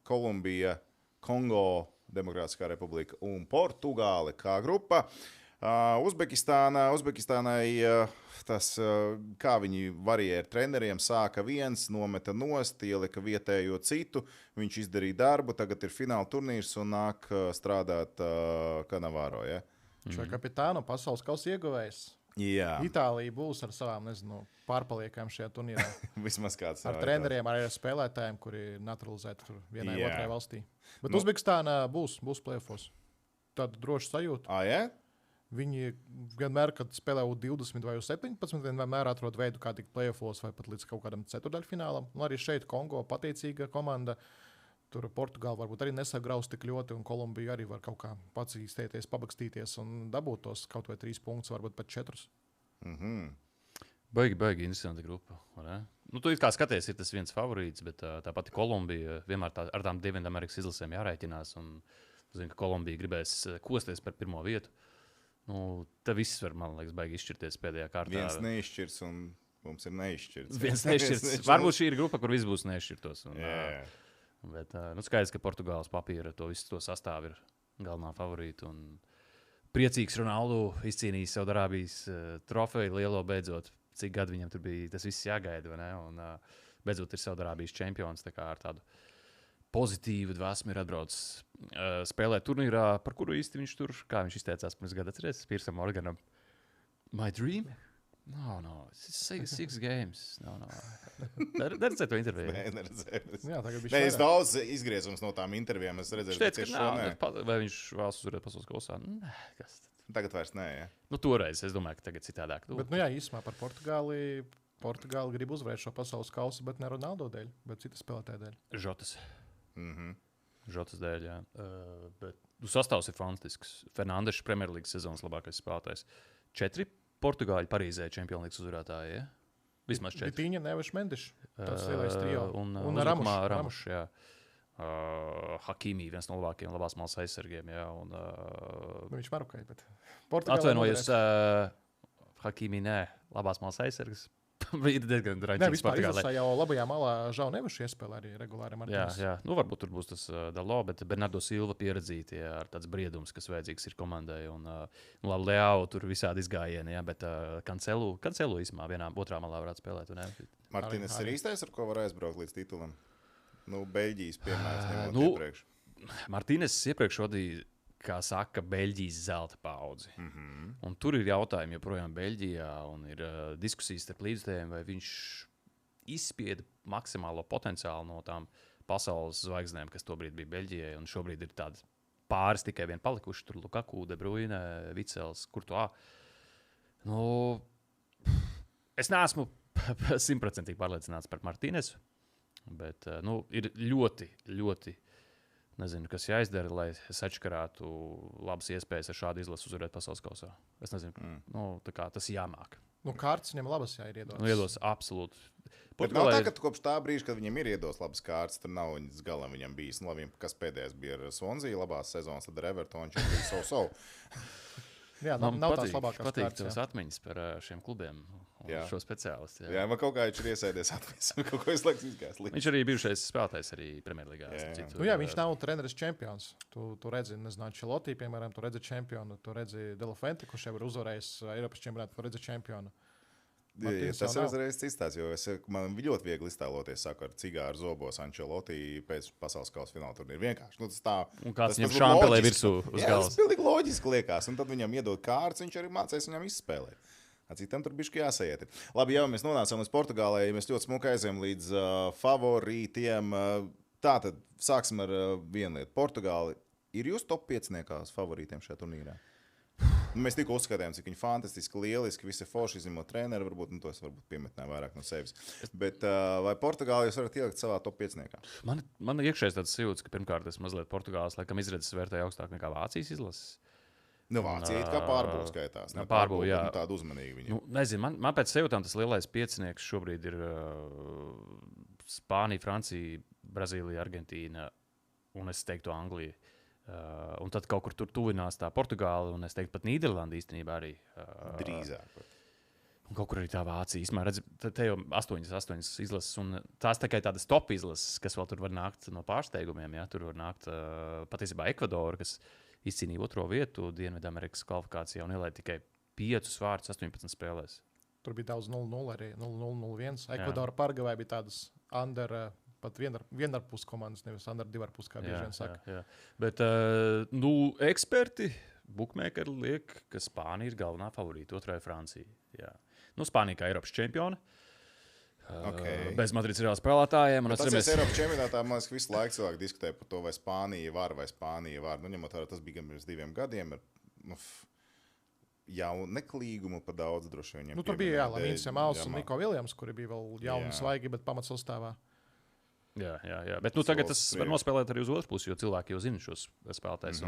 Kolumbija, Kongo, Demokrātiskā republika un Portugāle kā grupa. Uzbekistānai tas, kā viņi varēja ar treneriem, sāka viens, nometa nost, ielika vietējo citu, viņš izdarīja darbu, tagad ir fināla turnīrs un nāk strādāt Kanavāro. Ja? Šo kapitānu pasaules kausa ieguvējs. Jā. Itālija būs ar savām, pārpaliekām šajā turnīrā. Vismaz kāds. Ar treneriem, ar spēlētājiem, kuri naturalizēti vienai otrai valstī. Bet Uzbekistānā būs play-offs. Tāda droša sajūta. Jā? Viņi vienmēr, kad spēlē U20 vai U17, vienmēr atrod veidu, kā tikt play-offs vai pat līdz kaut kādam ceturdaļfinālam. Un arī šeit Kongo pateicīga komanda. Tur Portugāla varbūt arī nesagraus tik ļoti, un Kolumbija arī var kaut kā pacīstēties, pabakstīties un dabūt tos kaut vai 3 punktus, varbūt pat 4. Baigi interesanta grupa. Tu it kā skaties, ir tas viens favorīts, bet tā pati Kolumbija vienmēr ar tām Dienvidamerikas izlasēm jārēķinās. Un zinu, ka Kolumbija gribēs kosties par pirmo vietu. Te viss var, man liekas, baigi izšķirties pēdējā kārtā. Viens neizšķirts un mums ir neizšķirts. Viens neizšķirts. Varbūt šī ir grupa, kur viss būs neizšķirtos. Bet skaidrs, ka Portugāles papīra to sastāv ir galvenā favorīta. Priecīgs Ronaldu izcīnījis Saudarābijas trofeju lielo beidzot. Cik gadu viņam tur bija, tas viss jāgaida. Un beidzot ir Saudarābijas čempions. Tā kā ar tādu pozitīvu dvēsmu ir atbraucis spēlēt turnīrā, par kuru īsti viņš tur, kā viņš izteicās pirms gada, atceries, Piersam Morganam. My dream? No. It's 6 games. No. Neredzēju to interviju. Jā, tagad bija es daudz izgriezums no tām intervijām. Es redzēju, ka tieši šo. Vai viņš vēlas uzvarēt pasaules kausā? Tagad vairs nē, ja? Toreiz es domāju, ka tagad citādāk. Bet, īsumā par Portugāli. Portugāli grib uzvarēt šo pasaules kausu, bet ne Ronaldo dēļ, bet citas spēlētāju dēļ. Žotas dēļ, jā. Bet sastāvs ir fantastisks. Fernandes Premjerlīgas sezonas labākais spēlētājs. 4 Portugāļi Parīzē Champions League uzvarētāji. Ja? Vismaz 4. Vitīņa, Neves Mendišs. Tas lielais trio. Un Ramušs. Hakimi, viens no labās malas aizsargiem. Ja? Viņš Marokai, bet atvainojos, Hakimi, nē, labās malas aizsargs. Ir diezgan draņķīgs Portugālē. Jau labajā malā Žau Nevis iespēlē arī regulāri Martīnas. Jā. Varbūt tur būs tas Dalo, bet Bernardo Silva pieredzīti ar tāds briedums, kas vajadzīgs ir komandai. Un labi, Leao tur visādi izgājieni, ja, bet Cancelo īsumā otrā malā varētu spēlēt. Martīnes ir īstais, ar ko var aizbraukt līdz titulam? Beļģijas piemērs ņemot iepriekš. Martīnes iepriekš vadīja, kā saka, Beļģijas zelta paudzi. Un tur ir jautājumi joprojām Beļģijā, un ir diskusijas starp līdzstājiem, vai viņš izspieda maksimālo potenciālu no tām pasaules zvaigznēm, kas tobrīd bija Beļģijai, un šobrīd ir tādi pāris tikai vien palikuši, tur Lukaku, De Bruyne, Vicels, Courtois. Es neesmu 100% pārliecināts par Martīnesu. Bet ir ļoti, ļoti. Nezinu, kas jāizdara, lai sačakarētu labas iespējas ar šādu izlasu uzvarēt pasaules kausā. Es nezinu, tas jāmāk. Kārtas viņam labas ir iedodas. Iedos absolūti. Bet nav tā, ka kopš tā brīža, kad viņam ir iedos labas kārtas, tad nav viņas galam viņam bijis. Labi, kas pēdējais bija ar Swansea labās sezonas, tad ar Evertonu viņš bija so. Jā, nav tās labākās patīk kārtas. Tavas atmiņas par šiem klubiem un šo speciālistu. Jā, man kaut kā viņš ir iesēdies atmiņas. Kaut ko es laiks izgājis. Viņš arī bijušais spēlētājs arī Premjerlīgā. Viņš nav treneris čempions. Tu redzi, nezinu, Ancelotti, piemēram, tu redzi čempionu, tu redzi De La Fuente, kurš jau ir uzvarējis Eiropas čempionātu, tu redzi čempionu. Tas ir uzreiz cits tāds, jo man ļoti viegli iztēloties, saku, ar cigāru zobos Ancelotti pēc pasaules kausa fināla turnīra. Vienkārši. Nu, un kāds viņam šāpelē virsū uz galvas. Tas pilnīgi loģiski liekas. Un tad viņam iedod kārtas, viņš arī mācīs viņam izspēlēt. Citam tur bišķi jāsajiet. Labi, jau mēs nonācām līdz Portugālei, mēs ļoti smuki aizējām līdz favorītiem. Tātad sāksim ar vienu lietu. Portugāli ir jūs top 5 favorītiem šajā turnīrā? Mēs tikko uzskatījām, cik viņi fantastiski, lieliski, visi forši izņemot treneri, varbūt tos piemetnē vairāk no sevis. Bet vai Portugāli jūs varat ielikt savā top 5? Man iekšējais tāds sajūts, ka pirmkārt es mazliet Portugāles laikam izredzes vērtēju augstāk nekā Vācijas izlases. Vācija kā pārbūve skaitās. Pārbūve, jā. Tāda uzmanīga viņa. Nezinu, man pēc sajūtām tas lielais piecinieks šobrīd ir Spānija, Francija, Brazīlija, Argentīna un es teiktu Anglija. Un tad kaut kur tur tuvinās tā Portugāla, un es teiktu pat Nīderlanda īstenībā arī. Drīzāk. Un kaut kur arī tā Vācija. Īsmēr, redz, te jau 8 izlases, un tās tikai tādas top izlases, kas vēl tur var nākt no pārsteigumiem. Ja? Tur var nākt patiesībā Ekvadora, kas izcīnīja 2. vietu Dienvidamerikas kvalifikācijā un ielaida tikai 5 vārdus 18 spēlēs. Tur bija daudz 0-0 arī, 0-0-1. Ekvadora Paragvai bija tādas under... Pat 1,5 komandas, nevis under 2,5, kā bieži vien saka. Jā. Bet eksperti, bookmakeri liek, ka Spānija ir galvenā favorīta, 2. Francija. Jā. Spānija kā Eiropas čempione. Okay. Bez Madrides Reāla spēlētājiem. Tas ir Eiropas čempionātā, man liekas, visu laiku cilvēki diskutē par to, vai Spānija var. Ņemot vērā, tas bija gan pirms 2 gadiem. Jau neklīgumu pa daudz droši vien. Tur bija Lamīns Jamals un Niko Viljams, kuri bija vēl jauni svaigi, bet pamatsastāvā. Jā. Bet tagad tas var nospēlēt arī uz otru pusi, jo cilvēki jau zina šos spēlētājus.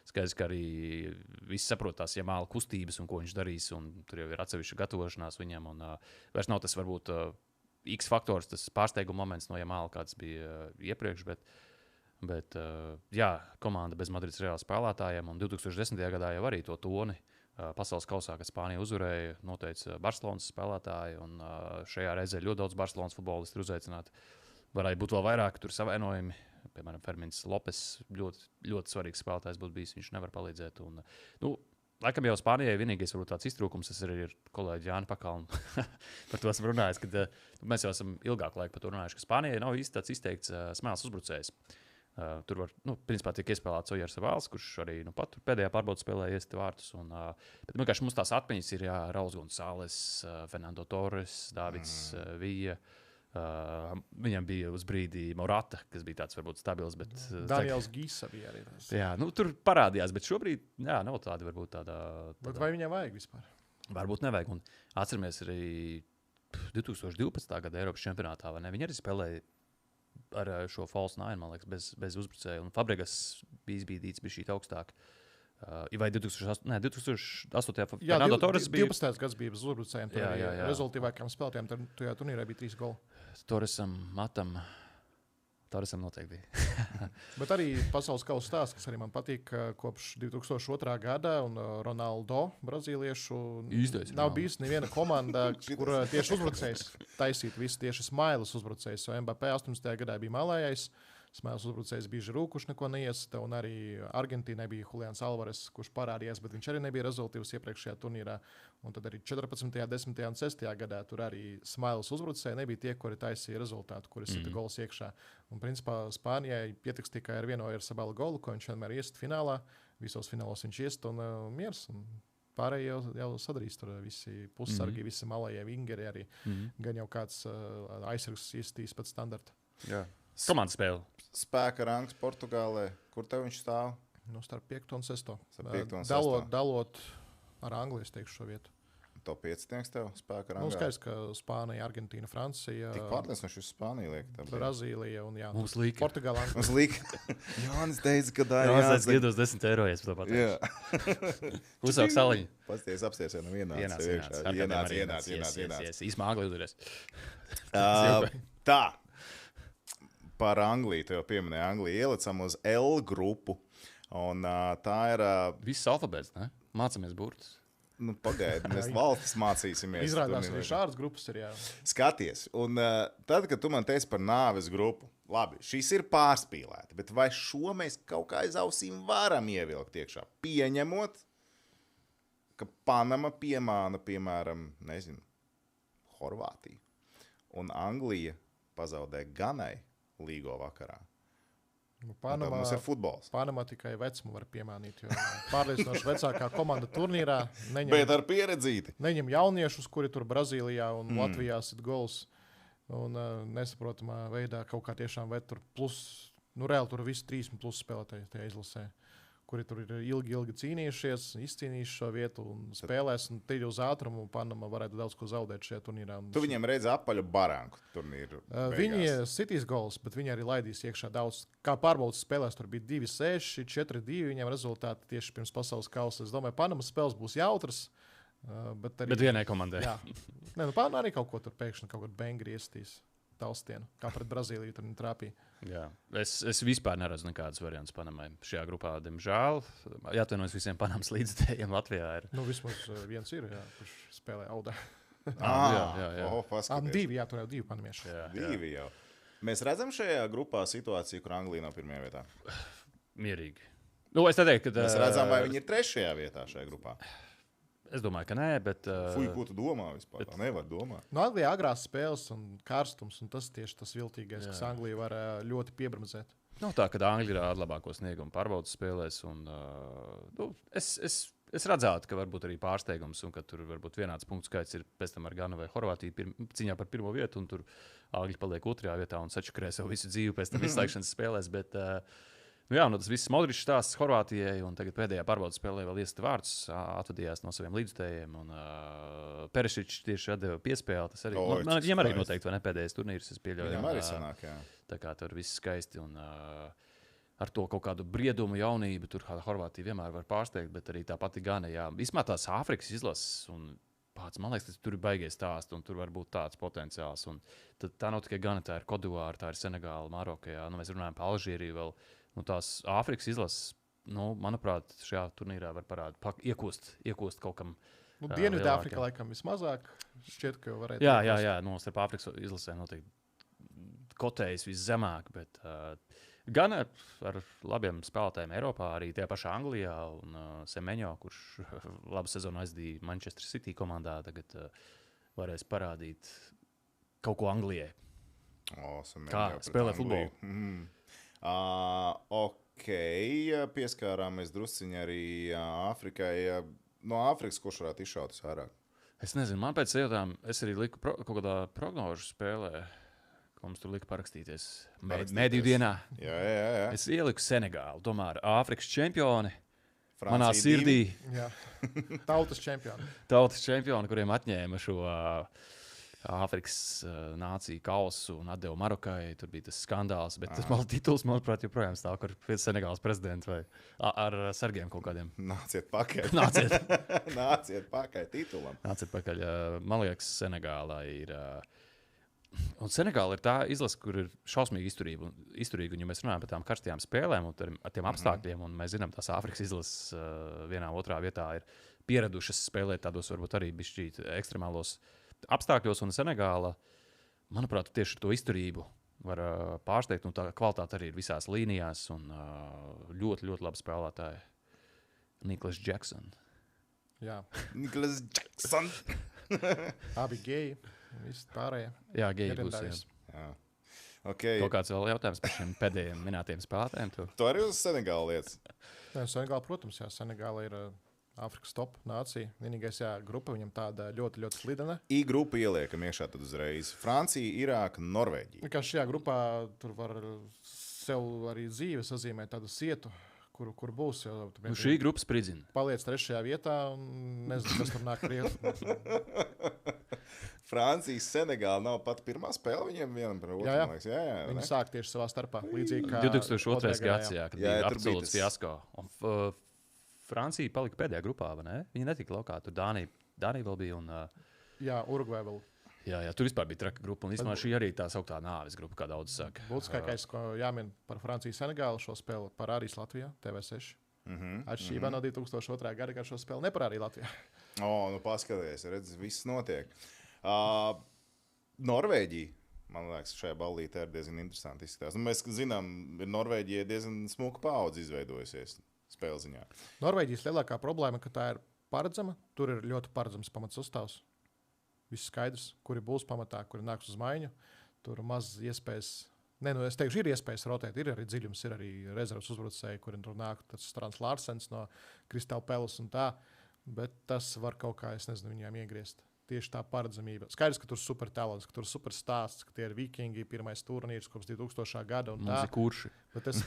Skaidrs, ka arī visi saprot tās Jamāla kustības un ko viņš darīs. Tur jau ir atsevišķa gatavošanās viņam. Vairs nav tas varbūt X faktors, tas pārsteiguma moments no Jamāla, kāds bija iepriekš. Bet komanda bez Madrides Reāla spēlētājiem. Un 2010. gadā jau arī to toni pasaules kausā, kad Spānija uzvarēja, noteica Barcelonas spēlētāji. Un šajā reizē ļoti daudz Barcelonas futbolistu ir uzaicināti. Varētu būt vēl vairāk tur savainojumi. Piemēram, Fermins Lopes ļoti, ļoti svarīgs spēlētājs būtu bijis. Viņš nevar palīdzēt. Laikam jau Spānijai vienīgais varbūt tāds iztrūkums. Es arī ar kolēģi Jānu Pakalnu par to esmu runājis. Kad, mēs jau esam ilgāku laiku par to runājuši, ka Spānijai nav īsti tāds izteikts smēles uzbrucējs. Tur var, principā, tiek iespēlēts Ojers Vāls, kurš arī pat pēdējā pārbaudas spēlē iesti vārtus. Bet vienkārši mums tās atmiņas ir Rauls Gonzāles, Fernando Torres, Dāvids Vija. Viņam bija uz brīdi Morata, kas bija tāds varbūt stabils. Daniels Gisa bija arī tas. Jā, tur parādījās, bet šobrīd nav tāda varbūt tāda. Bet vai viņam vajag vispār? Varbūt nevajag. Un atceramies arī 2012. gada Eiropas čempionātā, vai ne? Viņi arī spēlēja ar šo false nine, man liekas, bez uzbrucēja. Un Fabregas bija izbīdīts, bija šī augstāk. Vai 2008. Fernando Torres bija 12. gads bija bez uzbrucējiem. Rezultīvākajiem spēlētājiem tajā turnīrā bija 3 goli. Torresam, Matam. Torresam noteikti bija. Bet arī pasaules kausa stāsts, kas arī man patīk, kopš 2002. gada un Ronaldo, brazīliešu, nav bijis neviena komanda, kur tieši uzbrucējs taisīt visu tieši Smailes uzbrucējs. Mbappé 18. gadā bija malējais. Smēles uzbrucējs bija Žirū, kurš neko neiesita, un arī Argentīnai bija Julians Alvarez, kurš parādījās, bet viņš arī nebija rezultīvs iepriekšējā turnīrā. Un tad arī 14., 10. un 6. gadā tur arī Smēles uzbrucēji nebija tie, kuri taisīja rezultātu, kuri sita gols iekšā. Un principā Spānijai pietiks tikai ar vienu Ojarzabala golu, ko viņš vienmēr iesita finālā. Visos finālos viņš iesita un miers. Un pārējie jau sadarīs tur visi pussargi, visi malējie vingeri arī. Gan jau kāds aizsargs iesitīs pēc standarta. Jā. Komandas spēle. Spēka rangs Portugālē. Kur tev viņš stāv? Starp 5. un 6. Dalot ar Angliju, es teikšu šo vietu. top 5 tev spēka Nu, rangā? skaidrs, ka Spānija, Argentīna, Francija, Tik pārliecinoši uz Spāniju liek. Brazīlija un jā, Mums līka. Portugāla. Mums līk. Jānis teica, ka tā ir Jā, es jāsaka. iedos 10 eiro, ja es to pateikšu. Jā. Uzsāk saliņu. Pasties apsties, ja nu ienāc. Īsmā Anglija uzreiz. Tā. Par Angliju, tu jau pieminēji Angliju. Ielicam uz L grupu. Un tā ir, Viss alfabēts, ne? Mācāmies burtus. nu pagaidi, mēs valstis mācīsimies. Izrādās, Tur arī šādas grupas ir jā. Skaties, un tad, kad tu man teici par nāves grupu, labi, šīs ir pārspīlēti, bet vai šo mēs kaut kā aiz ausīm varam ievilkt iekšā? Pieņemot, ka Panama piemāna, piemēram, nezinu, Horvātiju, un Anglija pazaudē Ganai līgo vakarā. Nu, Tad mums ir futbols. Panamā tikai vecumu var piemānīt, jo pārliecinoši vecākā komanda turnīrā Bet ar pieredzīti. neņem jauniešus, kuri tur Brazīlijā un Latvijā sit gols. Un nesaprotamā veidā kaut kā tiešām ved tur plus, nu reāli tur visi 3 plus spēlētāji tajā izlasē, kuri tur ir ilgi cīnījušies, izcīnījuši šo vietu un spēlēs, un tīri uz ātrumu Panama varētu daudz ko zaudēt šajā turnīrā. Un Tu viņiem redzi apaļu baranku turnīru. Viņi sitīs gols, bet viņi arī laidīs iekšā daudz. Kā pārbaudas spēlēs, tur bija 2-6, 4-2. Viņiem rezultāti tieši pirms pasaules kausa. Es domāju, Panamas spēles būs jautras. Bet vienai komandai. Jā, Nē, nu, Panama arī kaut ko tur pēkšņi kaut kur bengri iestīs. Talstienu, kā pret Brazīliju tur trāpīja. Jā. Es vispār neredzu nekādas variantus Panamai. Šajā grupā, diemžēl, jāatvainojas visiem Panamas līdzekļiem Latvijā. Ir. Nu, vismaz viens ir, jā, kurš spēlē audā. Jā. Divi, jā, tur jau 2 panamieši. Divi jau. Mēs redzam šajā grupā situāciju, kur Anglija nav pirmajā vietā. Mierīgi. Nu, es teiktu, ka Mēs redzam, vai viņi ir 3. vietā šajā grupā. Es domāju, ka nē, bet. Fui, ko tu domā vispār? Tā nevar domāt. Nu, Anglijā agrās spēles un karstums, un tas tieši tas viltīgais, kas Anglija var ļoti piebramzēt. Nav tā, ka Anglija rāda labāko sniegumu pārbaudas spēlēs. Un, nu, es redzētu, ka varbūt arī pārsteigums, un ka tur varbūt vienāds punktu skaits ir pēc tam ar Ganu vai Horvātiju cīņā par pirmo vietu, un tur Angļi paliek 2. vietā un sačakarē savu visu dzīvi pēc tam izslēgšanas spēlēs. Bet, nu jā, tas viss Modričs stāsts Horvātijai, un tagad pēdējā pārbaudas spēlē vēl iesta vārds, atvadījās no saviem līdzstājiem, un Perešičs tieši atdeva piespēli. Tas arī, viņam arī noteikti vai ne pēdējais turnīrs, es pieļauju. Viņam arī sanāk, jā. Tā kā tur viss skaisti, un ar to kaut kādu briedumu jaunību, tur Horvātija vienmēr var pārsteigt, bet arī tā pati Gana, jā. Vismaz tās Āfrikas izlases, un pats, man liekas, tur ir baigies stāsts, un tur var būt tāds potenciāls, un tā nav tikai Gana, tā ir Kodivāra, tā ir Senegāla, Maroka, jā. Nu, mēs runājam par Alžīriju vēl. Nu, tās Āfrikas izlases, nu, manuprāt, šajā turnīrā var parādīt, iekūst kaut kam. Nu, Dienvidāfrika laikam vismazāk. Šķiet, ka varētu. Jā, no starp Āfrikas izlasēm noteikti kotējas viszemāk, bet gan ar labiem spēlētājiem Eiropā, arī tajā pašā Anglijā un Semeņo, kurš labu sezonu aizdīja Manchester City komandā, tagad varēs parādīt kaut ko Anglijai. Kā spēlē futbolu. Ok, pieskārāmies drusciņi arī Āfrikai. No Āfrikas kurš varētu izšaut vairāk? Es nezinu, man pēc sajūtām, es arī liku kaut kādā prognožu spēlē, ko mums tur lika parakstīties. Mēdīju dienā. Jā. Es ieliku Senegālu, tomēr Āfrikas čempioni. Francija Manā sirdī. Jā. Tautas čempioni. Tautas čempioni, kuriem atņēma šo Āfrikas nāciju kausu un atdeva Marokai. Tur bija tas skandāls, bet tas tituls, manuprāt, joprojām stāv ar Senegālas prezidentu vai ar sargiem kaut kādiem. Nāciet pakaļ. Nāciet pakaļ titulam. Nāciet pakaļ. Man liekas, Senegālā ir. Un Senegāla ir tā izlase, kur ir šausmīgi izturīga. Ja mēs runājam par tām karstajām spēlēm un ar tiem apstākļiem, un mēs zinām, tās Āfrikas izlases vienā otrā vietā ir pieradušas spēlēt tādos varbūt arī bišķīt ekstremālos apstākļos. Un Senegāla, manuprāt, tieši to izturību var pārsteigt. Un tā kvalitāte arī ir visās līnijās. Un ļoti, ļoti labi spēlētāji. Niklas Jackson. Jā. Niklas Jackson. Abi geji. Viss pārējie. Jā, geji būs. Jā. Okay. Kaut kāds vēl jautājums par šiem pēdējiem minētiem spēlētājiem? Tu arī uz Senegāla lietas? Senegāla, protams, jā. Senegāla ir Āfrikas top nācija. Vienīgais, jā, grupa viņam tāda ļoti, ļoti slidena. I grupu ieliekam iekšā tad uzreiz. Francija, Irāka, Norvēģija. Kā šajā grupā tur var sev arī dzīve sazīmēt tādu sietu, kur būs. Jo, Nu, šī grupa spridzina. Paliec 3. vietā un nezinu, kas tur nāk priekšā. Francija, Senegāla nav pat pirmā spēle viņiem vienam par otru. Jā. Man liekas. Jā, Viņi sāk tieši savā starpā. Līdzīgi kā 2002. gads, jā, kad bija tur bija absolūts tas- fiasko. Un Francija palika pēdējā grupā, vai ne? Viņi netika laukā. Tur Dānija vēl bija. Un, Jā, Urugvai vēl. jā, tur vispār bija traka grupa. Un īstenībā šī arī tā sauktā nāves grupa, kā daudz saka. Būtiskākais, ko jāmin par Franciju Senegālu šo spēli, parādīs Latvijā, TV6. Atšķirībā no 2002. gada, kad šo spēli neparādīja Latvijā. Nu paskaties, redz, viss notiek. Norvēģija, man liekas, šajā ballītē ir diezgan interesanti izskatās. Nu, mēs zinām, ir Norvēģija diezgan smuka paudze izveidojusies spēles ziņā. Norvēģijas lielākā problēma, ka tā ir paredzama. Tur ir ļoti paredzams pamats uzstāvs. Viss skaidrs, kuri būs pamatā, kuri nāks uz maiņu. Tur maz iespējas. Es teikšu, ir iespējas rotēt, ir arī dziļums, ir arī rezerves uzbrucēji, kuriem tur nāk tas Strāns Lārsens no Kristāla Pelas un tā. Bet tas var kaut kā, es nezinu, viņiem iegriezt. Tieši tā paredzamība. Skaidrs, ka tur ir super talants, ka tur ir super stāsts, ka tie ir vikingi, pirmais turnīrs kopš 2000. gada. Mums ir kurši. Bet tas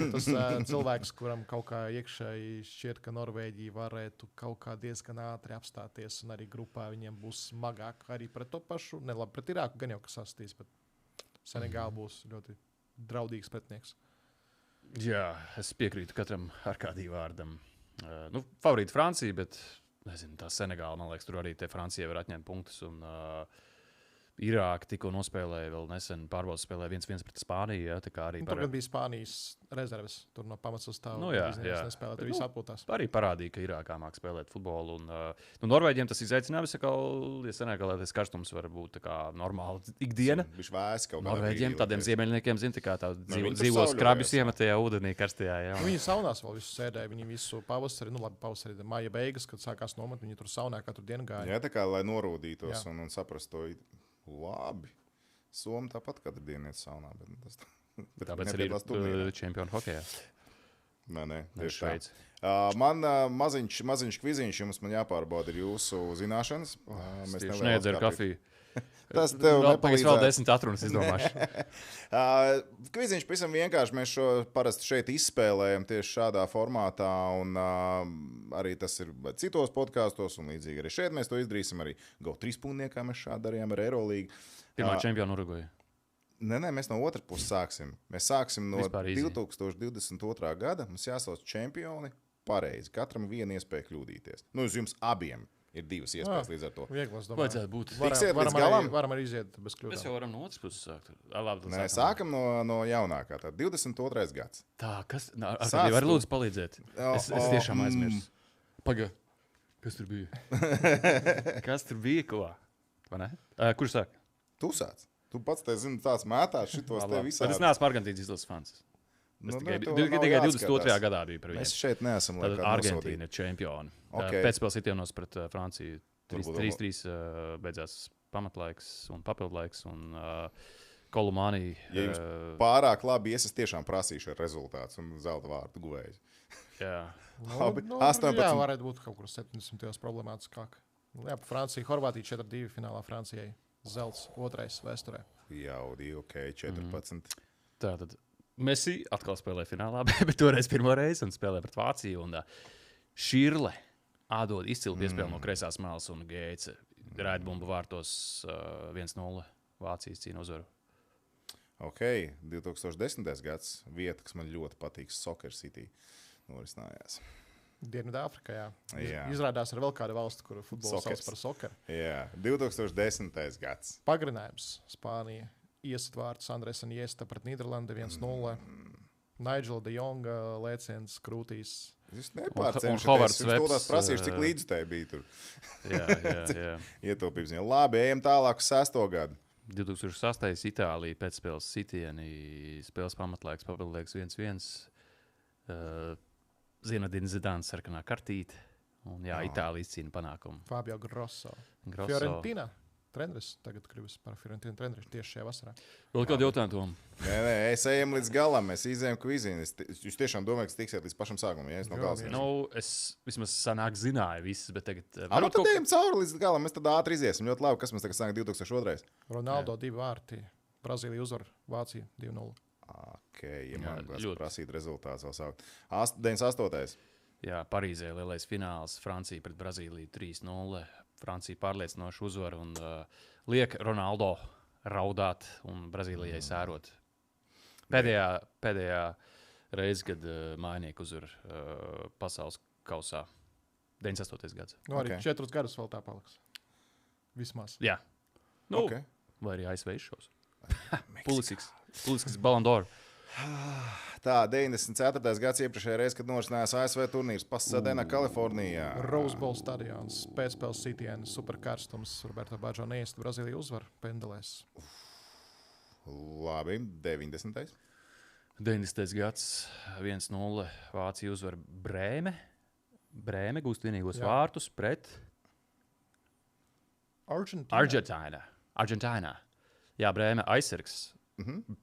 cilvēks, kuram kaut kā iekšēji šķiet, ka Norvēģija varētu kaut kā diezgan ātri apstāties, un arī grupā viņiem būs smagāk arī pret to pašu. Ne labi pret Irāku, gan jau kas sastīs, bet Senegāla būs ļoti draudīgs pretinieks. Jā, es piekrītu katram ar kādiem vārdam. Favorīti Francija, bet nezinu, tā Senegāla, man liekas, tur arī te Francija var atņemt punktus. Un Irāka tikko nospēlēja vēl nesen pārbaudas spēlē 1-1 pret Spāniju. Ja, tā kā arī Tur gan bija Spānijas rezerves, tur no pamatsastāvā. Nu, jā. Nespēlēt, tur viss atpūtās. Arī parādīja, ka Irākā māk spēlēt futbolu. Un, Norvēģiem tas izaicinājums, ka Senegālē tas karstums var būt tā kā normāla ikdiena. Viņš vēs kaut kādā Norvēģiem, tādiem ziemeļniekiem, zina, kā tā viņi tur dzīvos krabjus sauļojas. iemetajā ūdenī karstajā. Jā. Viņi saunās vēl visu sēdēja, viņi visu pavasari, pavasari, māja beigas, kad sākās nomet, viņi tur saunā katru dienu gāja. Jā, tā kā lai norūdītos Jā. un saprastu to labi. Somi tāpat katru dienu iet saunā. Bet Tāpēc arī ir čempionu hokejā. Nē, tieši Šveice. tā. Man maziņš kviziņš jums jāpārbauda ir jūsu zināšanas. Mēs Tieši nelielā needzeru kafiju. kafiju. Tas tev Vēl nepalīdzētu. 10 atrunas izdomāšu. Kviziņš pavisam vienkārši. Mēs šo parasti šeit izspēlējam tieši šādā formātā. Un, arī tas ir citos podkāstos, un līdzīgi arī šeit mēs to izdarīsim. Arī GO3 punktniekā mēs šādi darījām ar Eirolīgu. Pirmā čempiona Urugvajā. Nē, mēs no otras puses sāksim. Mēs sāksim no Vispār easy. 2022. gada. Mums jāsauc čempioni pareizi. Katram viena iespēja kļūdīties. Uz jums abiem ir divas iespējas līdz ar to. Vieglas domāt. Vajadzētu būt. Tiksiet līdz galam? Varam arī iziet bez Mēs kļūdām. jau varam no otras puses sākt. Labi, Nē, sākam no jaunākā. Tā 22. gads. Tā, kas Sāc var tu. lūdzu palīdzēt? Es tiešām aizmirsu. Paga. Kas tur bija? Kas tur bija? Ko? Vai ne? Kurš sāk? Tu sāc. Tu pats te zini, tāds mētās šitos te Bet visādi. es neesmu Argentīnas izlases fans. Es tikai tev nav tikai jāatskatās. 22. gadā biju par Mēs viņiem. šeit neesam, lai Tad kādu Argentīna ir čempioni. Ok. Pēcspēles itienos pret Franciju. Varbūt 3-3 beidzās pamatlaiks un papildlaiks. Un Kolumānī. Ja jums pārāk labi ies, es tiešām prasīšu ar rezultātus un zelta vārtu guvējus. Jā. Labi, Jā, 18. varētu būt kaut kur 70. problemātiskāk. Jā, Francija, Horvātija 4-2 finālā Francijai. Zelts otrais vēsturē. Jaudī, ok, 14. Tātad Messi atkal spēlē finālā, bet toreiz pirmo reizi un spēlē pret Vāciju. Un Širle atdod izcilu piespēli no kreisās malas un Geica raidbumbu vārtos 1-0 Vācijas cīņa uzvaru. Ok, 2010. gads vieta, kas man ļoti patīk, Soccer City norisinājās. Dienvidāfrikā, jā. Jā. Izrādās ar vēl kādu valsti, kur futbols sauc Sokers. par soccer. Jā, 2010. gads. Pagarinājums Spānija. Iesat vārds Andres Iniesta pret Nīderlandi 1-0. Nigela de Jonga lēciens krūtīs. Jūs Un nepārcenšaties. Hovards Jūs to Webs, prasīšu, cik līdzi tai bija tur. Jā. Ietaupījums. Labi, ejam tālāk uz 6. gadu. 2008. Itālija pēcspēles sitieni, spēles pamatlaiks, papildlaiks 1-1. Zinedine Zidāns sarkanā kartīte. Un jā, Itālija izcīna panākumu. Fabio Grosso. Grosso. Fiorentina treneris. Tagad kļuvis par Fiorentina treneris tieši šajā vasarā. Vēl kādu jautājumu, Tom? Nē, es ejam līdz galam. Mēs izējām kvizīni. Jūs tiešām domājat, ka tiksiet līdz pašam sākumam, ja es no galas. Es vismaz sanāk zināju visas, bet tagad... Nu, tad ejam cauri līdz galam. Mēs tad ātri iziesim. Ļoti labi, kas mums tagad sanāk 2002. Ronaldo 2 vārti. Brazīlija uzvar Vāciju 2-0. Ja man gribas ļoti. prasīt rezultātus vēl saukt. 98. Jā, Parīzē lielais fināls. Francija pret Brazīliju 3-0. Francija pārliecinoši uzvar un liek Ronaldo raudāt un Brazīlijai sērot. Pēdējā reize, kad mājnieki uzvar pasaules kausā. 98. gads. Nu, arī Ok. 4 gadus vēl tā paliks. Vismaz. Jā. Nu, Ok. vai arī ASV izšos. Pulisks Ballon d'Or. Tā, 94. gads iepriekšējā reizē, kad norisinājās ASV turnīrs Pasadena, Kalifornijā. Rose Bowl stadions, pēcspēles sitiens, superkarstums. Roberto Baggio neiest Brazīliju uzvar pendelēs. Labi, 90. 90. gads 1-0. Vācija uzvar Brēme. Brēme gūst vienīgos Jā. vārtus pret Argentīnā. Jā, Brēme aizsargs.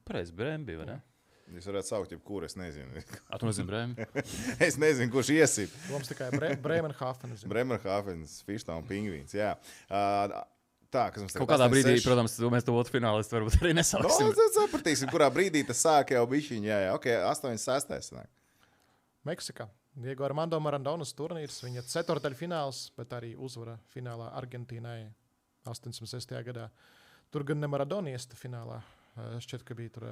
Pareizi, Brēme bija, vai ne? Jūs varētu saukt, jebkuru, es nezinu. Tu nezini Brēme? Es nezinu, kurš iesit. Mums tikai Bremenhāfenes. Bremerhāfens, Fištā un Pingvīns. Jā. Tā, kas mums Kaut kādā brīdī, protams, mēs to otru finālistu varbūt arī No, nesauksim. tad sapratīsim, kurā brīdī tas sāk jau bišķiņ. Jā, ok, 86. sanāk. Meksikā. Diego Armando Maradonas turnīrs, viņa ceturdaļfināls, bet arī uzvara finālā Argentīnai 86. gadā. Tur gan ne Maradona iesta finālā. Šķiet, ka bija tur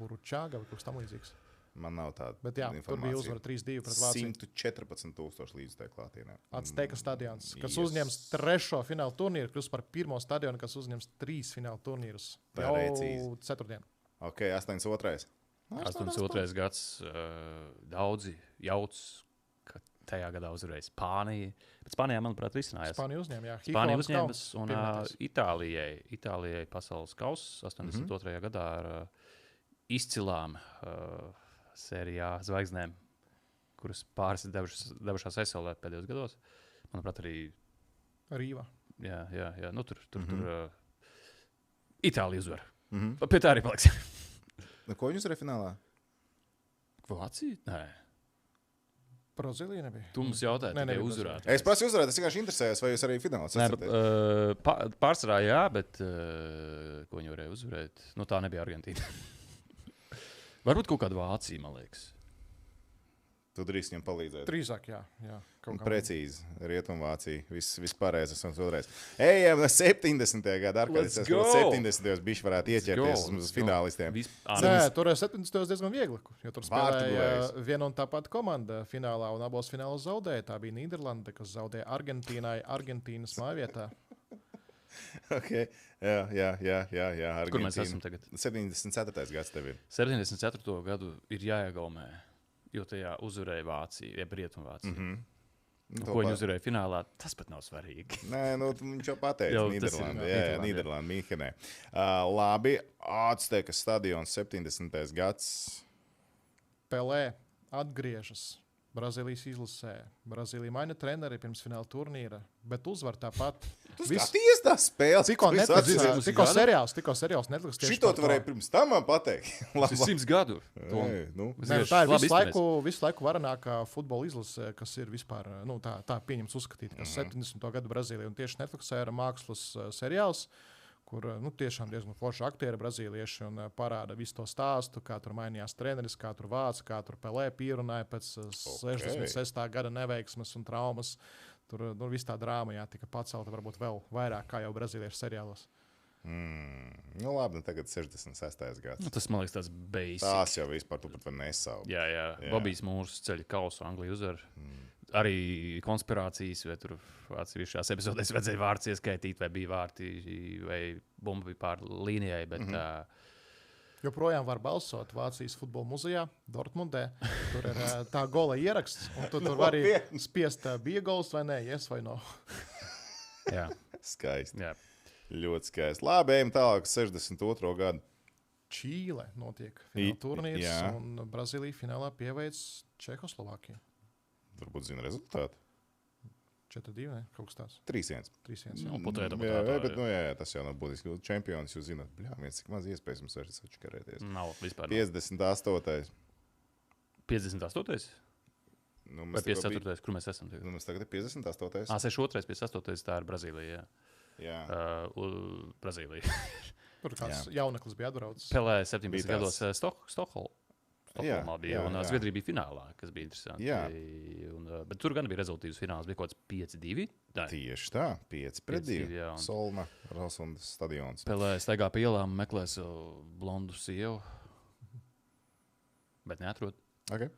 Buručāga vai kaut kas tam līdzīgs. Man nav tāda Bet jā, tur bija uzvara 3-2 pret Vāciju. 114,000 līdzekļu klātienē. Azteka stadions, kas Yes. uzņems 3. fināla turnīru, kļūst par 1. stadionu, kas uzņems 3 fināla turnīrus. Precīzi. Jau ceturtdien. Ok, 82. 82. gads daudzi jauc, ka tajā gadā uzvarēja Spānija. Bet Spānijā, manuprāt, risinājās. Spānija uzņēma, jā. Spānija Hikonas uzņēmas kauns, un pirmais. Itālijai pasaules kauss 82. gadā ar izcilām sērijā zvaigznēm, kuras pāris ir devušās aizsaulēt pēdējos gados. Manuprāt, arī Rīva. jā. Nu, tur Itālija uzvar. Pie tā arī paliks. Nu, ko viņi uzvarēja finālā? Vācija? Nē. Brazīlija nebija. Tu mums jautāji, Nē, tikai nebija uzvarēt. Es prasu uzvarēt, es vienkārši interesējos, vai jūs arī finālā Nē, esat. pārsvarā jā, bet ko viņi varēja uzvarēt? Nu, tā nebija Argentīna. Varbūt kaut kāda Vācija, man liekas. Tu drīkst viņam palīdzēt. Drīzāk, jā. Kaut kā. Precīzi, Rietumvācija. Viss pareizi, esam vēlreiz. Ejam, 70. gada Let's ārkārtas. go! 70. bišķi varētu ieķerties uz finālistiem. Nē, tur 70. diezgan viegli, jo tur Vārtu spēlēja guvējs. viena un tā pati komanda finālā, un abos finālos zaudēja. Tā bija Nīderlanda, kas zaudēja Argentīnai Argentīnas mājvietā. Okay. Jā. Kur mēs esam tagad? 74. gads tev ir. 74. gadu ir jāiegaumē, jo tajā uzvarēja Vācija, jeb Rietumvācija. Ko viņi uzvarēja finālā, tas pat nav svarīgi. Nē, nu, viņš jau pateica, Jau tas ir, Nīderlanda. jā, Jā, Nīderlanda, Mīnhenē. Labi, Aztekas stadions 70. gads. Pelē atgriežas Brazīlijas izlasē. Brazīlija maina treneri pirms fināla turnīra, bet uzvar tāpat. Tu skaties tās spēles, Tikko ko es Netflix, atceros. tikko seriāls Netflix tieši Šito par tu to. varēji pirms tam man pateikt. Tas ir 100 gadu. Ei, nu. Nē, nu, tā ir visu laiku varenākā futbola izlase, kas ir vispār tā pieņemts uzskatīt, ka 70. gadu Brazīlija un tieši Netflixā ir mākslas seriāls, kur tiešām diezgan forši aktieri brazīlieši un parāda visu to stāstu, kā tur mainījās treneris, kā tur vāc, kā tur Pelē pierunāja pēc 66. gada neveiksmes un traumas. Tur viss tā drāma tika pacelta varbūt vēl vairāk kā jau brazīliešu seriālos. Nu, labi, nu tagad 66. gads. Nu, tas, man liekas, tas basic. Tās jau vispār tu pat var nesaukt. Jā. Bobijs Mūrs ceļa kausu Angliju uzvar. Arī konspirācijas, vai tur atsevišķās epizodēs vajadzēja vārds ieskaitīt, vai bija vārti, vai bumba bija pār līnijai. Bet, Joprojām var balsot Vācijas futbola muzejā, Dortmundē. Tur ir tā gola ieraksts, un tu tur vari spiest, bija gols vai nē, yes vai no. jā. Skaisti. Jā. Ļoti skaisti. Labi, ejam tālāk, 62. gadu. Čīle notiek fināla turnīrs, jā. un Brazīlija finālā pieveic Čehoslovākiju. Varbūt zina rezultātu. 4-2, ne? Kaut kas tāds. 3-1. 3-1. Nu, potato, Jā, potato, bet jā, tas jau nav būtiski. Čempions, jūs zināt, viens cik maz iespējas mums vairs atškarēties. Nav vispār. 58. 58. Nu, Vai 54. Kur mēs esam? Tagad? Nu, mums tagad ir 58. 62. 58. Tā ir Brazīlija. Jā. Brazīlija. Tur kāds jauneklis bija atbraucis. Spēlēja 17 Bija gados Stokholmā bija, un jā. Zviedrija bija finālā, kas bija interesanti. Jā. Bet tur gan bija rezultīvs fināls, bija kaut kāds 5-2. Tieši tā, 5-2. 5-2, jā, un- Solna, Rosundas stadions. Spēlēja staigā pa ielām, meklēja savu blondu sievu, bet neatrod. Okay.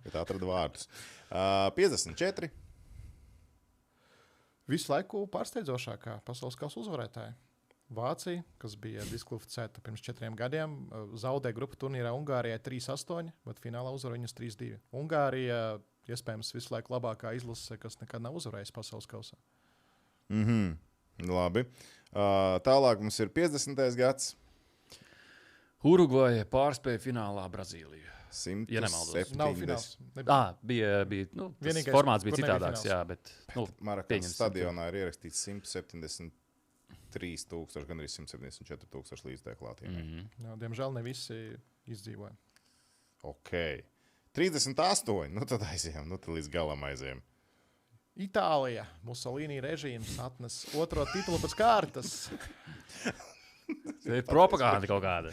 Bet atrada vārdus. 54. Visu laiku pārsteidzošākā pasaules kausa uzvarētāja. Vācija, kas bija diskvalificēta pirms 4 gadiem, zaudēja grupu turnīrā Ungārijai 3-8, bet finālā uzvarēja viņus 3-2. Ungārija, iespējams, visu laiku labākā izlase, kas nekad nav uzvarējusi pasaules kausā. Labi. Tālāk mums ir 50. gads. Urugvaja pārspēja finālā Brazīliju. Ja nemaldos. 170. Nav fināls. Bija tas Vienīgais, formāts bija kur nebija citādāks, fināls. jā, bet Marakas pieņemsim. stadionā ir ierakstīts 173,000, gan arī 174,000 līdzteklātiem. Jā, diemžēl ne visi izdzīvoja. Ok. 38. Nu tad aizējām, nu tad līdz galam aizējām. Itālija, Musolīni režīms atnes otro titulu pēc kārtas. Tā ir propaganda kaut kāda.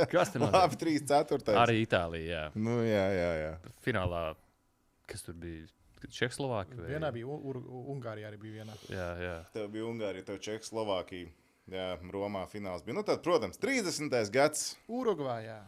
Kas tur Labi, notiek? 3-4. Arī Itālija, jā. Nu jā. Finālā, kas tur bija? Čehoslovākija? vai- Vienā bija Ungārija, arī bija vienā. Jā. Tev bija Ungārija, tev Čehoslovākija. Jā, Romā fināls bija. Nu tad, protams, 30. gads. Urugvājā.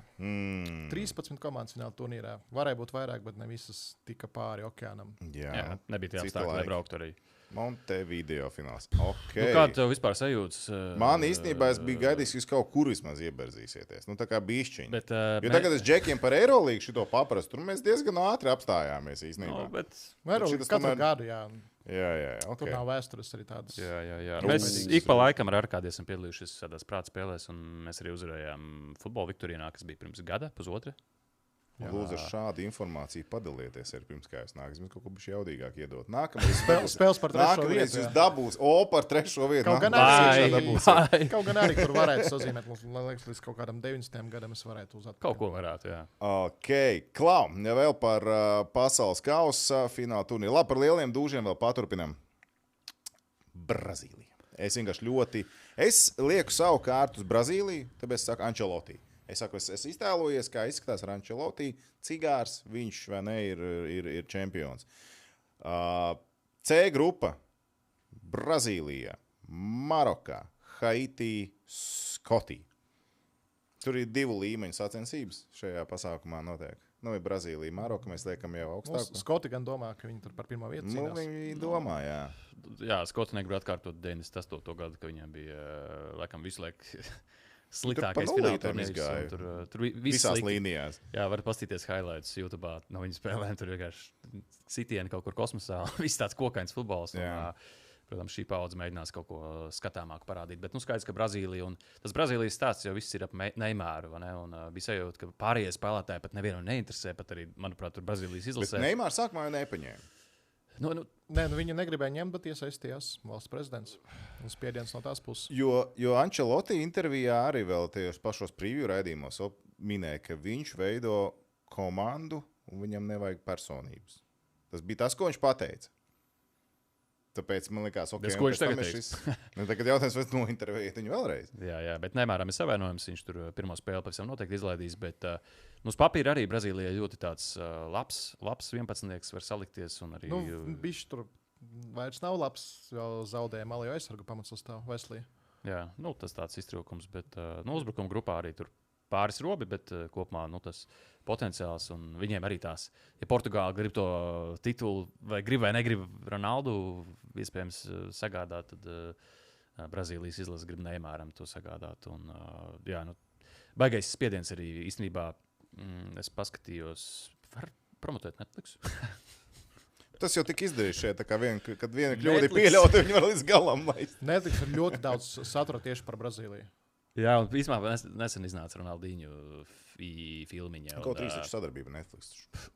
13 komandas fināla turnīrā. Varēja būt vairāk, bet ne visas tika pāri okeānam. Jā, nebija tie Cita apstākļi, lai laika. brauktu arī. Montevideo fināls. Okay. Nu, kāda tev vispār sajūtas? Man īstenībā es biju gaidījis, ka jūs kaut kur vismaz ieberzīsieties. Nu, tā kā bišķiņi. Bet, Jo tagad es džekiem par Eirolīgu šito paprastu, tur mēs diezgan ātri apstājāmies īstenībā. Nu, bet, Vairāk šitas katru tomēr- gadu, jā. Jā, Tur okay. nav vēstures arī tādas. jā. Mēs ik pa laikam ar Arkādiju esam piedalījušies tādās prāta spēlēs, un mēs arī uzvarējām futbola viktorīnā, kas bija pirms gada, pusotra. Lūdzu, ar šādu informāciju padalieties ar pirms kā jūs nākat. Mēs kaut ko bišķi jaudīgāk iedot. Nākamais Spēles par trešo Nākamreiz vietu. jūs jā. dabūs par trešo vietu. Kaut gan Nākamreiz arī- iekšā dabūsiet. Kaut gan arī tur varētu sazīmēt, man liekas, līdz kaut kādam 90. gadam es varētu uzatpakaļ. Kaut ko varētu, jā. Ok, Klau, ja vēl par pasaules kausa fināla turnīru. Labi, par lieliem dūžiem vēl paturpinām. Brazīlija. Es vienkārši ļoti. Es lieku savu kārtu uz Brazīliju, tāpēc es saku Ancelotti. Es saku, es iztēlojies, kā izskatās ar Ancelotti. Cigārs, viņš vai ne, ir čempions. C grupa. Brazīlijā, Marokā, Haitī, Skotija. Tur ir 2 līmeņu sacensības šajā pasākumā notiek. Nu, ir Brazīlija, Maroka, mēs liekam jau augstāk. Skoti gan domā, ka viņi tur par pirmo vietu Nu, cīnās. viņi domā, jā. Jā, Skoti negrib atkārtot 98. gadu, ka viņiem bija, laikam, visu laiku sliktākais pa fināla nulītēm turnīrs, izgāja. un Tur viss Visās slikti. līnijās. Jā, var paskatīties highlights YouTube no viņu spēlēm. Tur vienkārši sitieni kaut kur kosmosā. Viss tāds kokains futbols. Un, Jā. protams, šī paudze mēģinās kaut ko skatāmāku parādīt. Bet nu, skaidrs, ka Brazīlija un tas Brazīlijas stāsts jau viss ir ap Neimaru. Un bija sajūta, ka pārējie spēlētāji pat nevienu neinteresē. Pat arī, manuprāt, tur Brazīlijas Bet izlasē. Neimārs sākumā jau nepaņēma. Nu, Nē, viņi negribēja ņemt, bet iesaistījās valsts prezidents. Un spiediens no tās puses. Jo Ancelotti intervijā arī vēl tajos pašos preview raidījumos minēja, ka viņš veido komandu un viņam nevajag personības. Tas bija tas, ko viņš pateica. Tāpēc man liekas, ok, Bet ko un viņš pēc tam tagad ir šis. Nu, tagad jautājums, vai nointervējat viņu vēlreiz? jā, bet Neimāram ir savainojums. Viņš tur pirmo spēli pavisam noteikti izlaidīs. Bet uz papīra arī Brazīlijai ļoti tāds labs 11. var salikties. Un arī, Nu, bišķi tur vairs nav labs, jo zaudēja malējo aizsargu pamatsastāvu Vesliju. jā, nu, tas tāds iztrūkums. Bet uzbrukuma grupā arī tur pāris robi, bet kopumā tas potenciāls. Un viņiem arī tās, ja Portugāla grib to titulu, vai grib vai negrib Ronaldu, iespējams sagādāt, tad Brazīlijas izlase grib Neimāram to sagādāt. Un, jā, baigais spiediens arī īstenībā. Es paskatījos, var promotēt Netflix. Tas jau tika izdarīts šeit, tā kā kad viena kļūda ir Netflix. pieļauta, viņi var līdz galam laist. Netflix ir ļoti daudz satura tieši par Brazīliju. Jā, un īstenībā nesen iznāca Ronaldinho filmiņa. Kaut 3 sadarbība Netflix.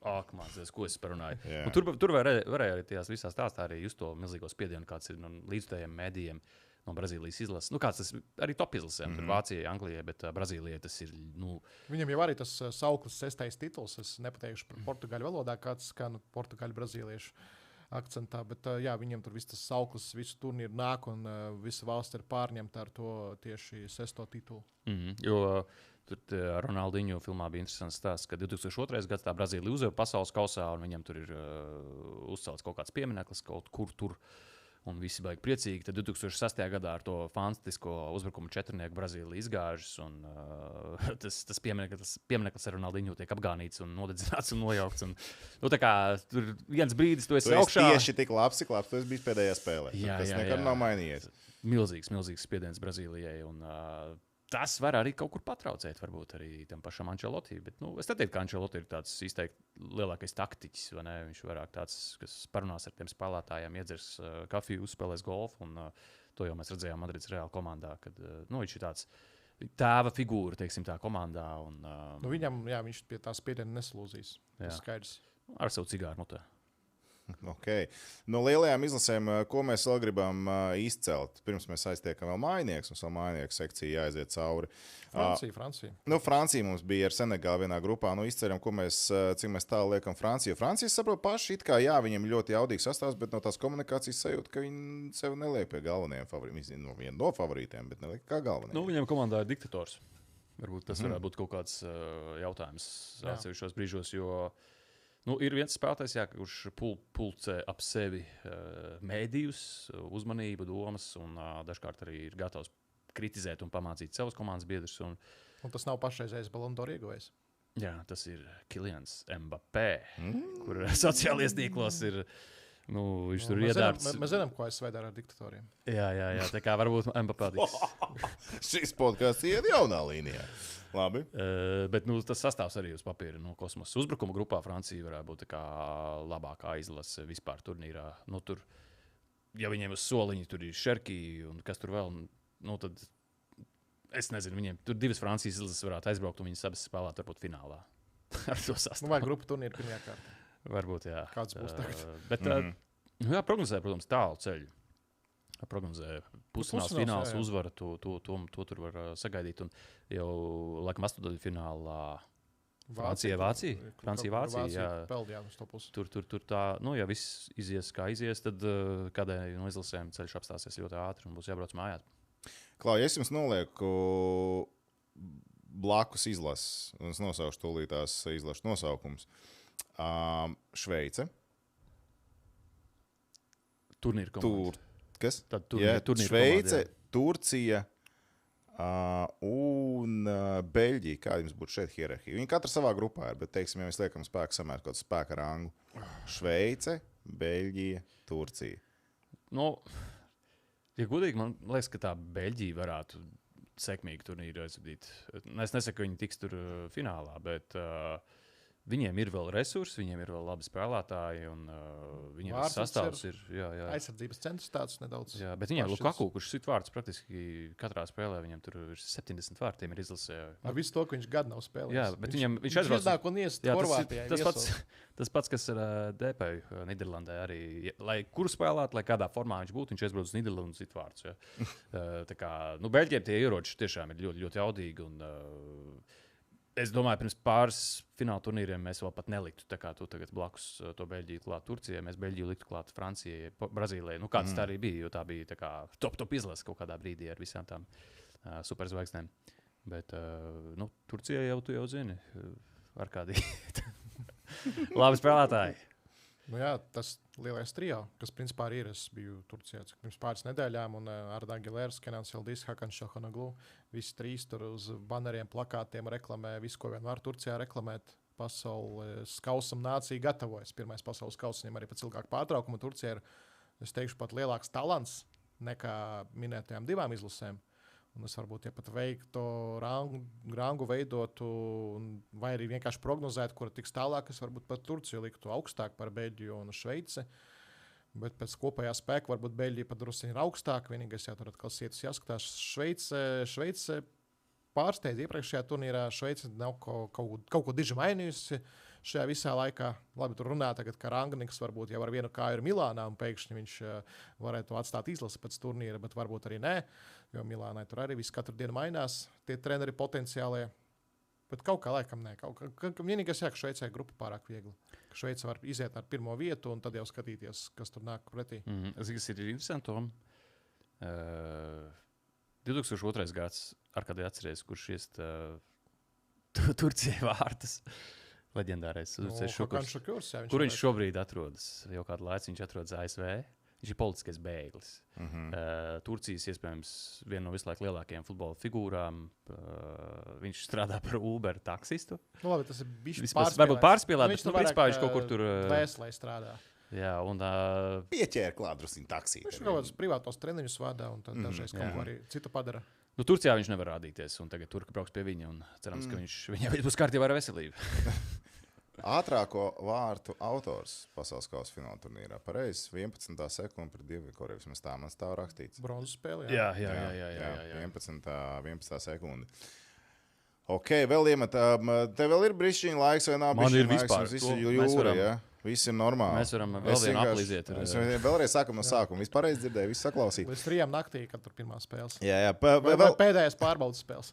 Ak, mācīties, ko es parunāju. Jā. Un tur varēja arī tajās visās stāstā arī just to milzīgo spiedienu, kāds ir no līdzstājiem mēdījiem no Brazīlijas izlases. Nu, kāds tas arī top izlasēm, tur Vācijai, Anglijai, bet Brazīlijai tas ir, Viņam jau arī tas sauklis 6. tituls. Es nepateikšu par portugāļu valodā, kāds skan portugāļu brazīliešu. akcentā, bet jā, viņiem tur viss tas sauklis, visu turnīru nāk un visa valsts ir pārņemta ar to tieši 6. titulu. Jo tur Ronaldinho filmā bija interesants stāsts, ka 2002. gads tā Brazīlija uzvar pasaules kausā, un viņam tur ir uzcelts kaut kāds piemineklis kaut kur tur. Un visi baigi priecīgi. Tad 2006. gadā ar to fantastisko uzbrukumu četrnieku Brazīlija izgāžas. Un, tas piemineklis ar Ronaldinho tiek apgānīts un nodedzināts un nojaukts. Un, nu, tā kā tur viens brīdis, tu esi augšā. Tieši tik labs, cik labs tu esi bijis pēdējā spēlē. Tas nekad nav mainījies. Milzīgs spiediens Brazīlijai. Un, tas var arī kaut kur patraucēt, varbūt arī tam pašam Ancelotti. Bet, es neteiktu, ka Ancelotti ir tāds izteikti lielākais taktiķis. Viņš vairāk tāds, kas parunās ar tiem spēlētājiem, iedzers kafiju, uzspēlēs golfu. Un, to jau mēs redzējām Madrides Reāla komandā, kad viņš ir tāds tēva figūra, teiksim, tā komandā. Un, Viņam, viņš pie tā spiediena neslūzīs. Tas skaidrs. Ar savu cigāru mutē. Okay. No lielajām izlasēm, ko mēs vēl gribam izcelt? Pirms mēs aiztiekam vēl mājnieks, mums vēl mājnieku sekcija jāaiziet cauri. Francija. Francija mums bija ar Senegālu vienā grupā. Izceram, cik mēs tālu liekam Franciju. Francija saprot paši, it kā jā, viņiem ļoti jaudīgs sastāvs, bet no tās komunikācijas sajūta, ka viņi sev neliek pie galvenajiem favorītiem. Viena no favorītiem, bet neliek kā galvenajiem. Viņam komandā ir diktators. Varbūt tas varētu būt kaut kāds jautājums atsevišķos brīžos, jo ir viens spēlētājs, kurš pulcē ap sevi mēdījus, uzmanību, domas, un dažkārt arī ir gatavs kritizēt un pamācīt savus komandas biedrus. Un tas nav pašreizējais Ballon d'Or ieguvējs. Jā, tas ir Kylians Mbappé, kur sociālajos tīklos ir. Viņš tur ir iedarbs. Mēs zinām, ko es veidu ar diktatoriem. Jā, tā kā varbūt Mbappé tiks. Šis podkāsts iet jaunā līnijā. Labi. Bet tas sastāvs arī uz papīra. Kosmosa uzbrukuma grupā Francija varētu būt labākā izlase vispār turnīrā. Tur, ja viņiem uz soliņa tur ir Šerki un kas tur vēl, tad es nezinu, viņiem tur divas Francijas izlases varētu aizbraukt un viņas abas spēlēt varbūt finālā. Ar to sastāvu. Vai grupu turnīru pirmajā kārtā. Varbūt, jā. Kāds būs tagad? Bet, prognozē, protams, tālu ceļu. Prognozē pusfināls, fināls, uzvara, to tur var sagaidīt. Un jau, laikam, astotdaļfinālā Vācija. Peldījām uz to pusi. Tur tā, ja viss izies kā izies, tad kādai no izlasēm ceļš apstāsies ļoti ātri un būs jābrauc mājās. Klauj, es jums nolieku blakus izlases, un es nosaukšu tūlītās izlašu nosaukums. Šveice. Turnīra komanda. Kas? Turnīra Šveice, Turcija un Beļģija. Kāda jums būtu šeit hierarhija? Viņi katra savā grupā ir, bet, teiksim, ja mēs liekam spēku samēr kaut kādu spēka rangu. Šveice, Beļģija, Turcija. Ja godīgi, man liekas, ka tā Beļģija varētu sekmīgi turnīru aizvadīt. Es nesaku, ka viņi tiks tur finālā, bet viņiem ir vēl resursi, viņiem ir vēl labi spēlētāji, un viņiem tas sastāvs ir. Jā. Aizsardzības centrs tāds nedaudz. Jā, bet viņiem Lukaku, kurš sit vārds praktiski katrā spēlē, viņam tur ir 70 vārtiem ir izlasē. Ar visu to, ka viņš gadu nav spēlējis. Jā, bet viņš aizbrauc. Iznāk un iest Horvātijā. Tas pats, kas ar Dēpēju Nīderlandē arī. Lai kuru spēlētu, lai kādā formā viņš būtu, viņš aizbrauc uz Nīderlandu un sit vārds. Tā kā, Beļģiem tie ieroči tiešām ir ļoti, ļoti jaudīgi. Un, es domāju, pirms pāris fināla turnīriem mēs vēl pat neliktu. Tā kā tu tagad blakus to Beļģiju klāt Turcijai, mēs Beļģiju liktu klāt Francijai, Brazīlijai. Kāds tā arī bija, jo tā bija tā kā top izlase kaut kādā brīdī ar visām tām superzvaigznēm. Bet Turcijai jau tu jau zini, ar kādi labi spēlētāji. Tas lielais trio, kas principā ir, es biju Turcijā pirms pāris nedēļām, un Arda Gilērs, Kenans Jaldis, Hakan Šohanoglu, visi trīs tur uz baneriem, plakātiem reklamē, visu, ko vien var Turcijā reklamēt. Pasaules kausam nācija gatavojas. Pirmais pasaules kausam viņam arī pēc ilgāka pārtraukuma. Turcija ir, es teikšu, pat lielāks talants nekā minētajām divām izlasēm. Un es varbūt pat veiktu rangu veidotu, vai arī vienkārši prognozētu, kura tiks tālāk. Es varbūt pat Turciju liktu augstāk par Beļģiju un Šveici. Bet pēc kopējā spēka varbūt Beļģija pat drusku ir augstāk. Vienīgais jau tur atkal sietas jāskatās. Šveice pārsteidz iepriekšējā turnīrā. Šveice nav kaut ko diži mainījusi šajā visā laikā. Labi, tur runā tagad, ka Rangniks varbūt jau ar vienu kāju ir Milānā, un pēkšņi viņš varētu atstāt izlasi pēc turnīra, bet varbūt arī nē, jo Milānai tur arī viss katru dienu mainās, tie treneri potenciālie. Bet kaut kā laikam nē. Vienīgais, ka Šveicē grupa pārāk viegli. ka Šveice var iziet ar pirmo vietu un tad jau skatīties, kas tur nāk pretī. Es zinu, kas ir interesanti, Tom. 2002. gads, ar kādu atceries, kurš iest Turcijai vārtus. Leģendārais. Kur viņš šobrīd atrodas? Jau kādu laiku viņš atrodas ASV. Viņš ir politiskais bēglis. Turcijas, iespējams, viena no visu laiku lielākajām futbola figūrām. Viņš strādā par Uber taksistu. Nu, labi, tas ir bijis pārspīlēts, bet principā viņš kaut kur tur Vēslē strādā. Jā, un Pieķēra klātrusiņu taksī. Viņš kaut kādus privātos treniņus vada un tad dažreiz kaut ko arī citu padara. Nu, Turcijā viņš nevar rādīties, un tagad Turki brauks pie viņa, un cerams, ka viņam būs kārtībā ar veselību. Ātrāko vārtu autors pasaules kausa fināla turnīrā. Pareizi, 11. sekunde pret Dienvidkoreju. Vismaz tā man stāv rakstīts. Bronzas spēle, Jā. 11. sekunde. Ok, vēl iemet. Tev vēl ir brišķiņa laiks vai nav? Man ir vispār. Viss ir jūri, ja? Viss ir normāli. Mēs varam vēl vienu aplīzēt. Vēlreiz sākam no sākuma. Viss pareizi dzirdēja, viss saklausīt. Līdz 3 naktī, kad tur pirmā spēles. Jā. Vai pēdējais pārbaudas spēles.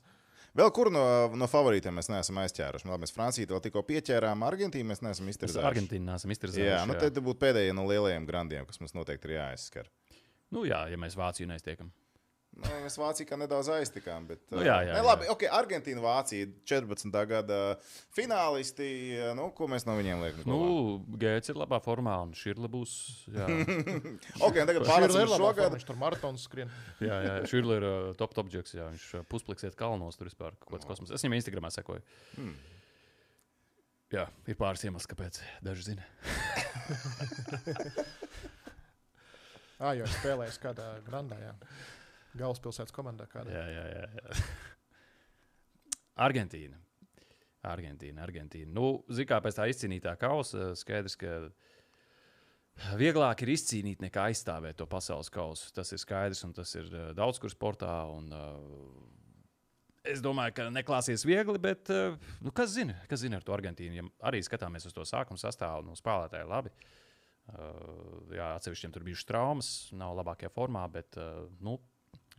Vēl kur no favorītiem mēs neesam aizķēruši? Mēs Franciju vēl tikko pieķērām, Argentīnu mēs neesam izterzējuši. Argentīnu neesam izterzējuši. Jā, nu tad būtu pēdējie no lielajiem grandiem, kas mums noteikti ir jāaizskar. Nu jā, ja mēs Vāciju neiztiekam. Nu, mēs Vāciju kā nedaudz aiztikām, bet... Nu, jā. Labi, ok, Argentīna, Vācija, 14. gada finālisti, nu, ko mēs no viņiem liekam? Nu, Gēts ir labā formā, un Širle būs, jā. Ok, tagad pārācam šogad. Viņš tur maratons skrien. Jā, Širle ir top džeks, jā, viņš puspliksiet kalnos tur vispār, kaut kāds kosmos. Es viņam Instagramā sekoju. Jā, ir pāris iemesls, kāpēc daži zina. Jo spēlējis kādā grandā, jā. Galvaspilsētas komandā kādā. Jā. Argentīna. Nu, zini, kā pēc tā izcīnītā kausa, skaidrs, ka vieglāk ir izcīnīt nekā aizstāvēt to pasaules kausu. Tas ir skaidrs, un tas ir daudz kur sportā. Un, es domāju, ka neklāsies viegli, bet nu, kas zina ar to Argentīnu? Ja arī skatāmies uz to sākumu sastāvu, nu, spēlētāji labi. Jā, atsevišķiem tur bijušas traumas, nav labākajā formā, bet, nu,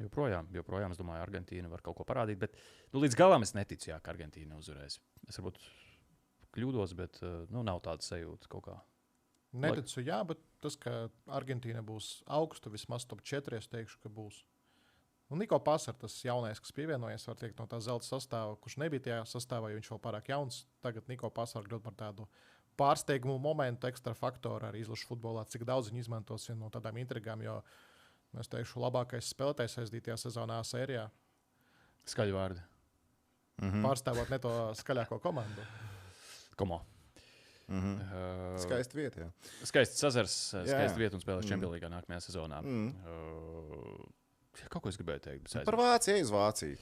joprojām, es domāju, Argentīna var kaut ko parādīt, bet nu, līdz galam es neticu, ka Argentīna uzvarēs. Es varbūt kļūdos, bet nu, nav tāda sajūta kaut kā. Neticu, jā, bet tas, ka Argentīna būs augstu, vismaz top 4, es teikšu, ka būs. Un Niko Pasar, tas jaunais, kas pievienojies, var teikt, no tā zelta sastāva, kurš nebija tajā sastāvā, jo viņš vēl pārāk jauns. Tagad Niko Pasar kļūt par tādu pārsteigumu momentu, ekstra faktoru arī izlašu futbolā, cik daudz viņi izmantos no tādām intrigām, jo es teikšu, labākais spēlētājs aizdītajā sezonā sērijā. Skaļi vārdi. Pārstāvot ne to skaļāko komandu. Komo. Skaista vieta, jā. Skaists sazars, skaista vieta un spēlēs Champions League nākamajā sezonā. Kaut ko es gribēju teikt. Par Vāciju,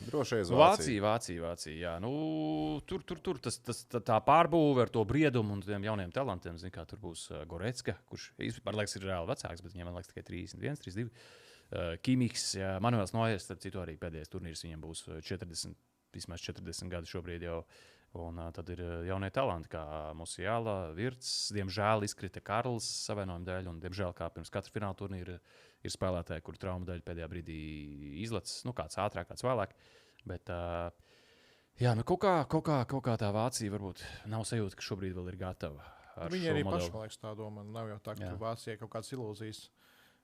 droši aiz Vāciju. Vācija, jā. Nu, tur tā pārbūve ar to briedumu un tiem jauniem talantiem, zin kā tur būs Gorecka, kurš, man liekas, ir reāli vecāks, bet viņam, man liekas, tikai 31, 32. Kimiks, jā, Manuels Noiers, tad citu arī pēdējais turnīrs, viņam būs 40, vismaz 40 gadi šobrīd jau. Un tad ir jaunie talanti, kā Musiala, Virts, diemžēl izkrita Karls savainojuma dēļ, un diemžēl kā pirms katra fināla turnīra ir spēlētāji, kur traumu dēļ pēdējā brīdī izlecis, nu kāds ātrāk, kāds vēlāk. Bet, jā, nu kaut kā tā Vācija varbūt nav sajūta, ka šobrīd vēl ir gatava. Viņi arī paši, man liekas, tā doma. Nav jau tā, ka Vācijai kaut kādas ilūzijas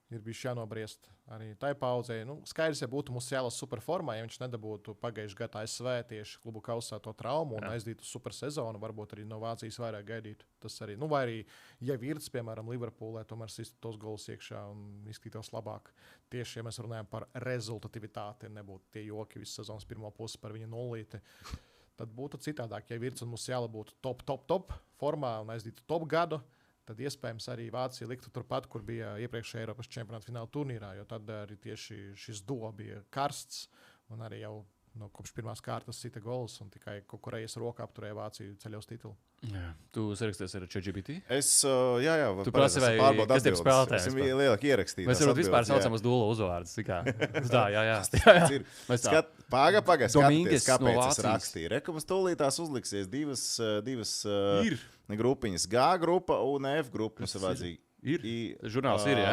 ir bijis jānobriest arī tai paudzei. Nu, skaidrs, ja būtu Musiala superformā, ja viņš nedabūtu pagājušajā gadā ASV tieši klubu kausā to traumu un aizdītu super sezonu, varbūt arī no Vācijas vairāk gaidītu. Tas arī, nu vai arī, ja Virts, piemēram, Liverpoolē, tomēr sistu tos golus iekšā un izskatītos labāk. Tieši, ja mēs runājam par rezultativitāti, nebūtu tie joki visu sezonas pirmo pusi par viņa nulīti, tad būtu citādāk. Ja Virts un Musiala būtu top formā un aizdītu top gadu, tad iespējams arī Vācija liktu turpat, kur bija iepriekšējā Eiropas čempionāta fināla turnīrā, jo tad arī tieši šis duo bija karsts un arī jau kopš pirmās kārtas sita gols un tikai kaut kur reizes rokā apturēja Vāciju ceļā uz titulu. Jā. Tu saraksties ar ChatGPT? Jā. Tu prasi, vai kas tev spēlētājs? Es viņu lielāk ierakstīju. Mēs varbūt vispār saucam uz dulo uzvārdus. Tā, jā. Pagaid, skaties, kāpēc es rakstīju. Rekumas tūlītās uzliksies divas grupiņas. G grupa un F grupa. Mums ir vajadzīgi. Žurnāls ir, jā?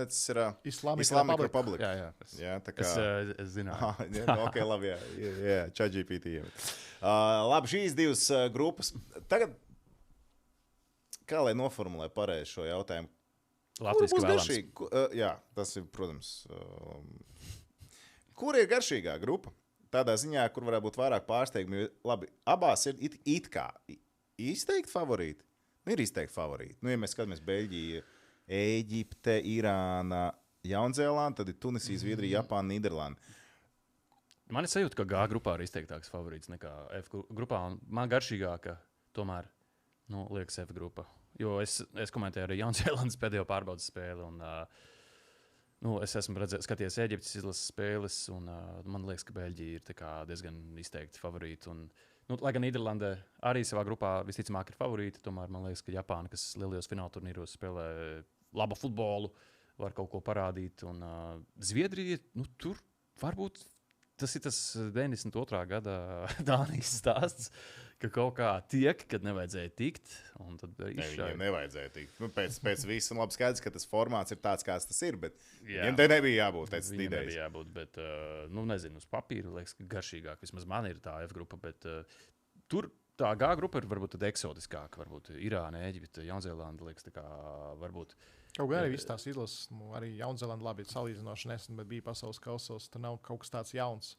Tas ir Islamic Republic. Jā, tā kā... Es zināju. Ok, labi, jā. ChatGPT. Labi, šīs divas grupas. Tagad kā lai noformulē pareizi šo jautājumu? Latvijas Kur būs vēlams. garšīga? Jā, tas ir, protams. Kur ir garšīgā grupa? Tādā ziņā, kur varētu būt vairāk pārsteigumu. Jo, labi, abās ir it kā izteikti favorīti. Nu, ir izteikti favorīti. Nu, ja mēs skatāmies Beļģija, Ēģipte, Irāna, Jaunzēlanda, tad ir Tunisija, Zviedrija, Japāna, Nīderlanda. Man ir sajūta, ka G grupā ir izteiktāks favorīts nekā F grupā. Un man garšīgāka tomēr liekas F grupa. Jo es komentēju arī Jaunzēlandes pēdējo pārbaudas spēli. Un, es esmu skatījies Ēģiptes izlases spēles, un man liekas, ka Beļģija ir diezgan izteikti favorīti. Un, lai gan Nīderlandē arī savā grupā visticamāk ir favorīti, tomēr man liekas, ka Japāna, kas lielajos fināla turnīros spēlē labu futbolu, var kaut ko parādīt. Un Zviedrija, tur varbūt tas ir tas 92. gada Dānijas stāsts, ka kaut kā tiek, kad nevajadzēja tikt. Viņiem nevajadzēja tikt. Nu, pēc visa labi skaidrs, ka tas formāts ir tāds, kāds tas ir, bet Jā. viņiem te nebija jābūt. Viņam nebija jābūt, bet, nezinu, uz papīra liekas, ka garšīgāk. Vismaz man ir tā F grupa, bet tur tā G grupa ir varbūt tad eksotiskāka. Varbūt Irāna, Ēģipte, Jaunzēlanda liekas tā kā varbūt. Kaut gan arī viss tās izlases, arī Jaunzēlanda labi ir salīdzinoši nesen, bet bija pasaules kausos, tur nav kaut kas tāds jauns.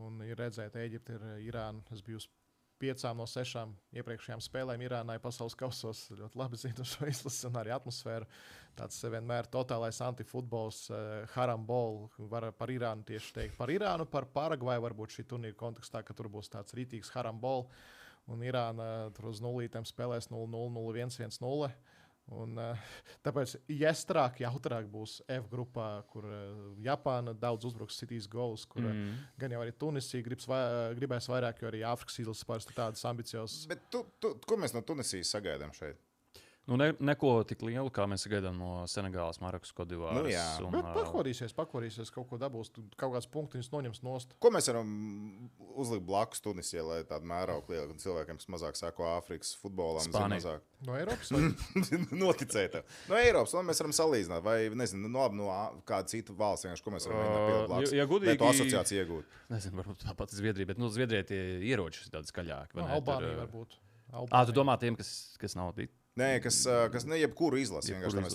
Un ir redzēt, Ēģipte ir Irāna. Es biju uz 5 no 6 iepriekšējām spēlēm Irānai pasaules kausos. Ļoti labi zinu šo izlasi un arī atmosfēru. Tāds vienmēr totālais antifutbols, harambol, var par Irānu tieši teikt. Par Irānu, par Paragvaju varbūt šī turnīra kontekstā, ka tur būs tāds rītīgs harambol. Un Irāna tur uz nulītēm spēlēs 0-0, 0-1, 1-0. Un, tāpēc jautrāk būs F grupā, kur Japāna daudz uzbruks City's goals, kur gan jau arī Tunisija gribēs vairāk, jo arī Āfrikas izlases parasti tādas ambiciozas. Bet ko mēs no Tunisijas sagaidām šeit? Neko tik lielu, kā mēs sagaidām no Senegālas, Marokas, Kodivāras. Nu, jā. Bet pakorīsies, kaut ko dabūs, kaut kāds punktiņus noņems nost. Ko mēs varam uzlikt blakus Tunisijai, lai tāda mēraukla liela cilvēkiem, kas mazāk sāko Āfrikas futbolam? Spānija. No Eiropas? Noticēt. No Eiropas, un mēs varam salīdzināt, vai nezinu, no kāda cita valsts, vienkārši, ko mēs varam mēģināt pielikt blakus. Ja godīgi, lai to asociāciju iegūt. Nezinu, varbūt tāpat Zviedrija, bet Zviedrijai tie ieroči ir tādi skaļāki. No, Albānija varbūt. Tu domā tiem, kas nav bijis? Nē, kas ne jebkuru izlasi. Vienkārši mēs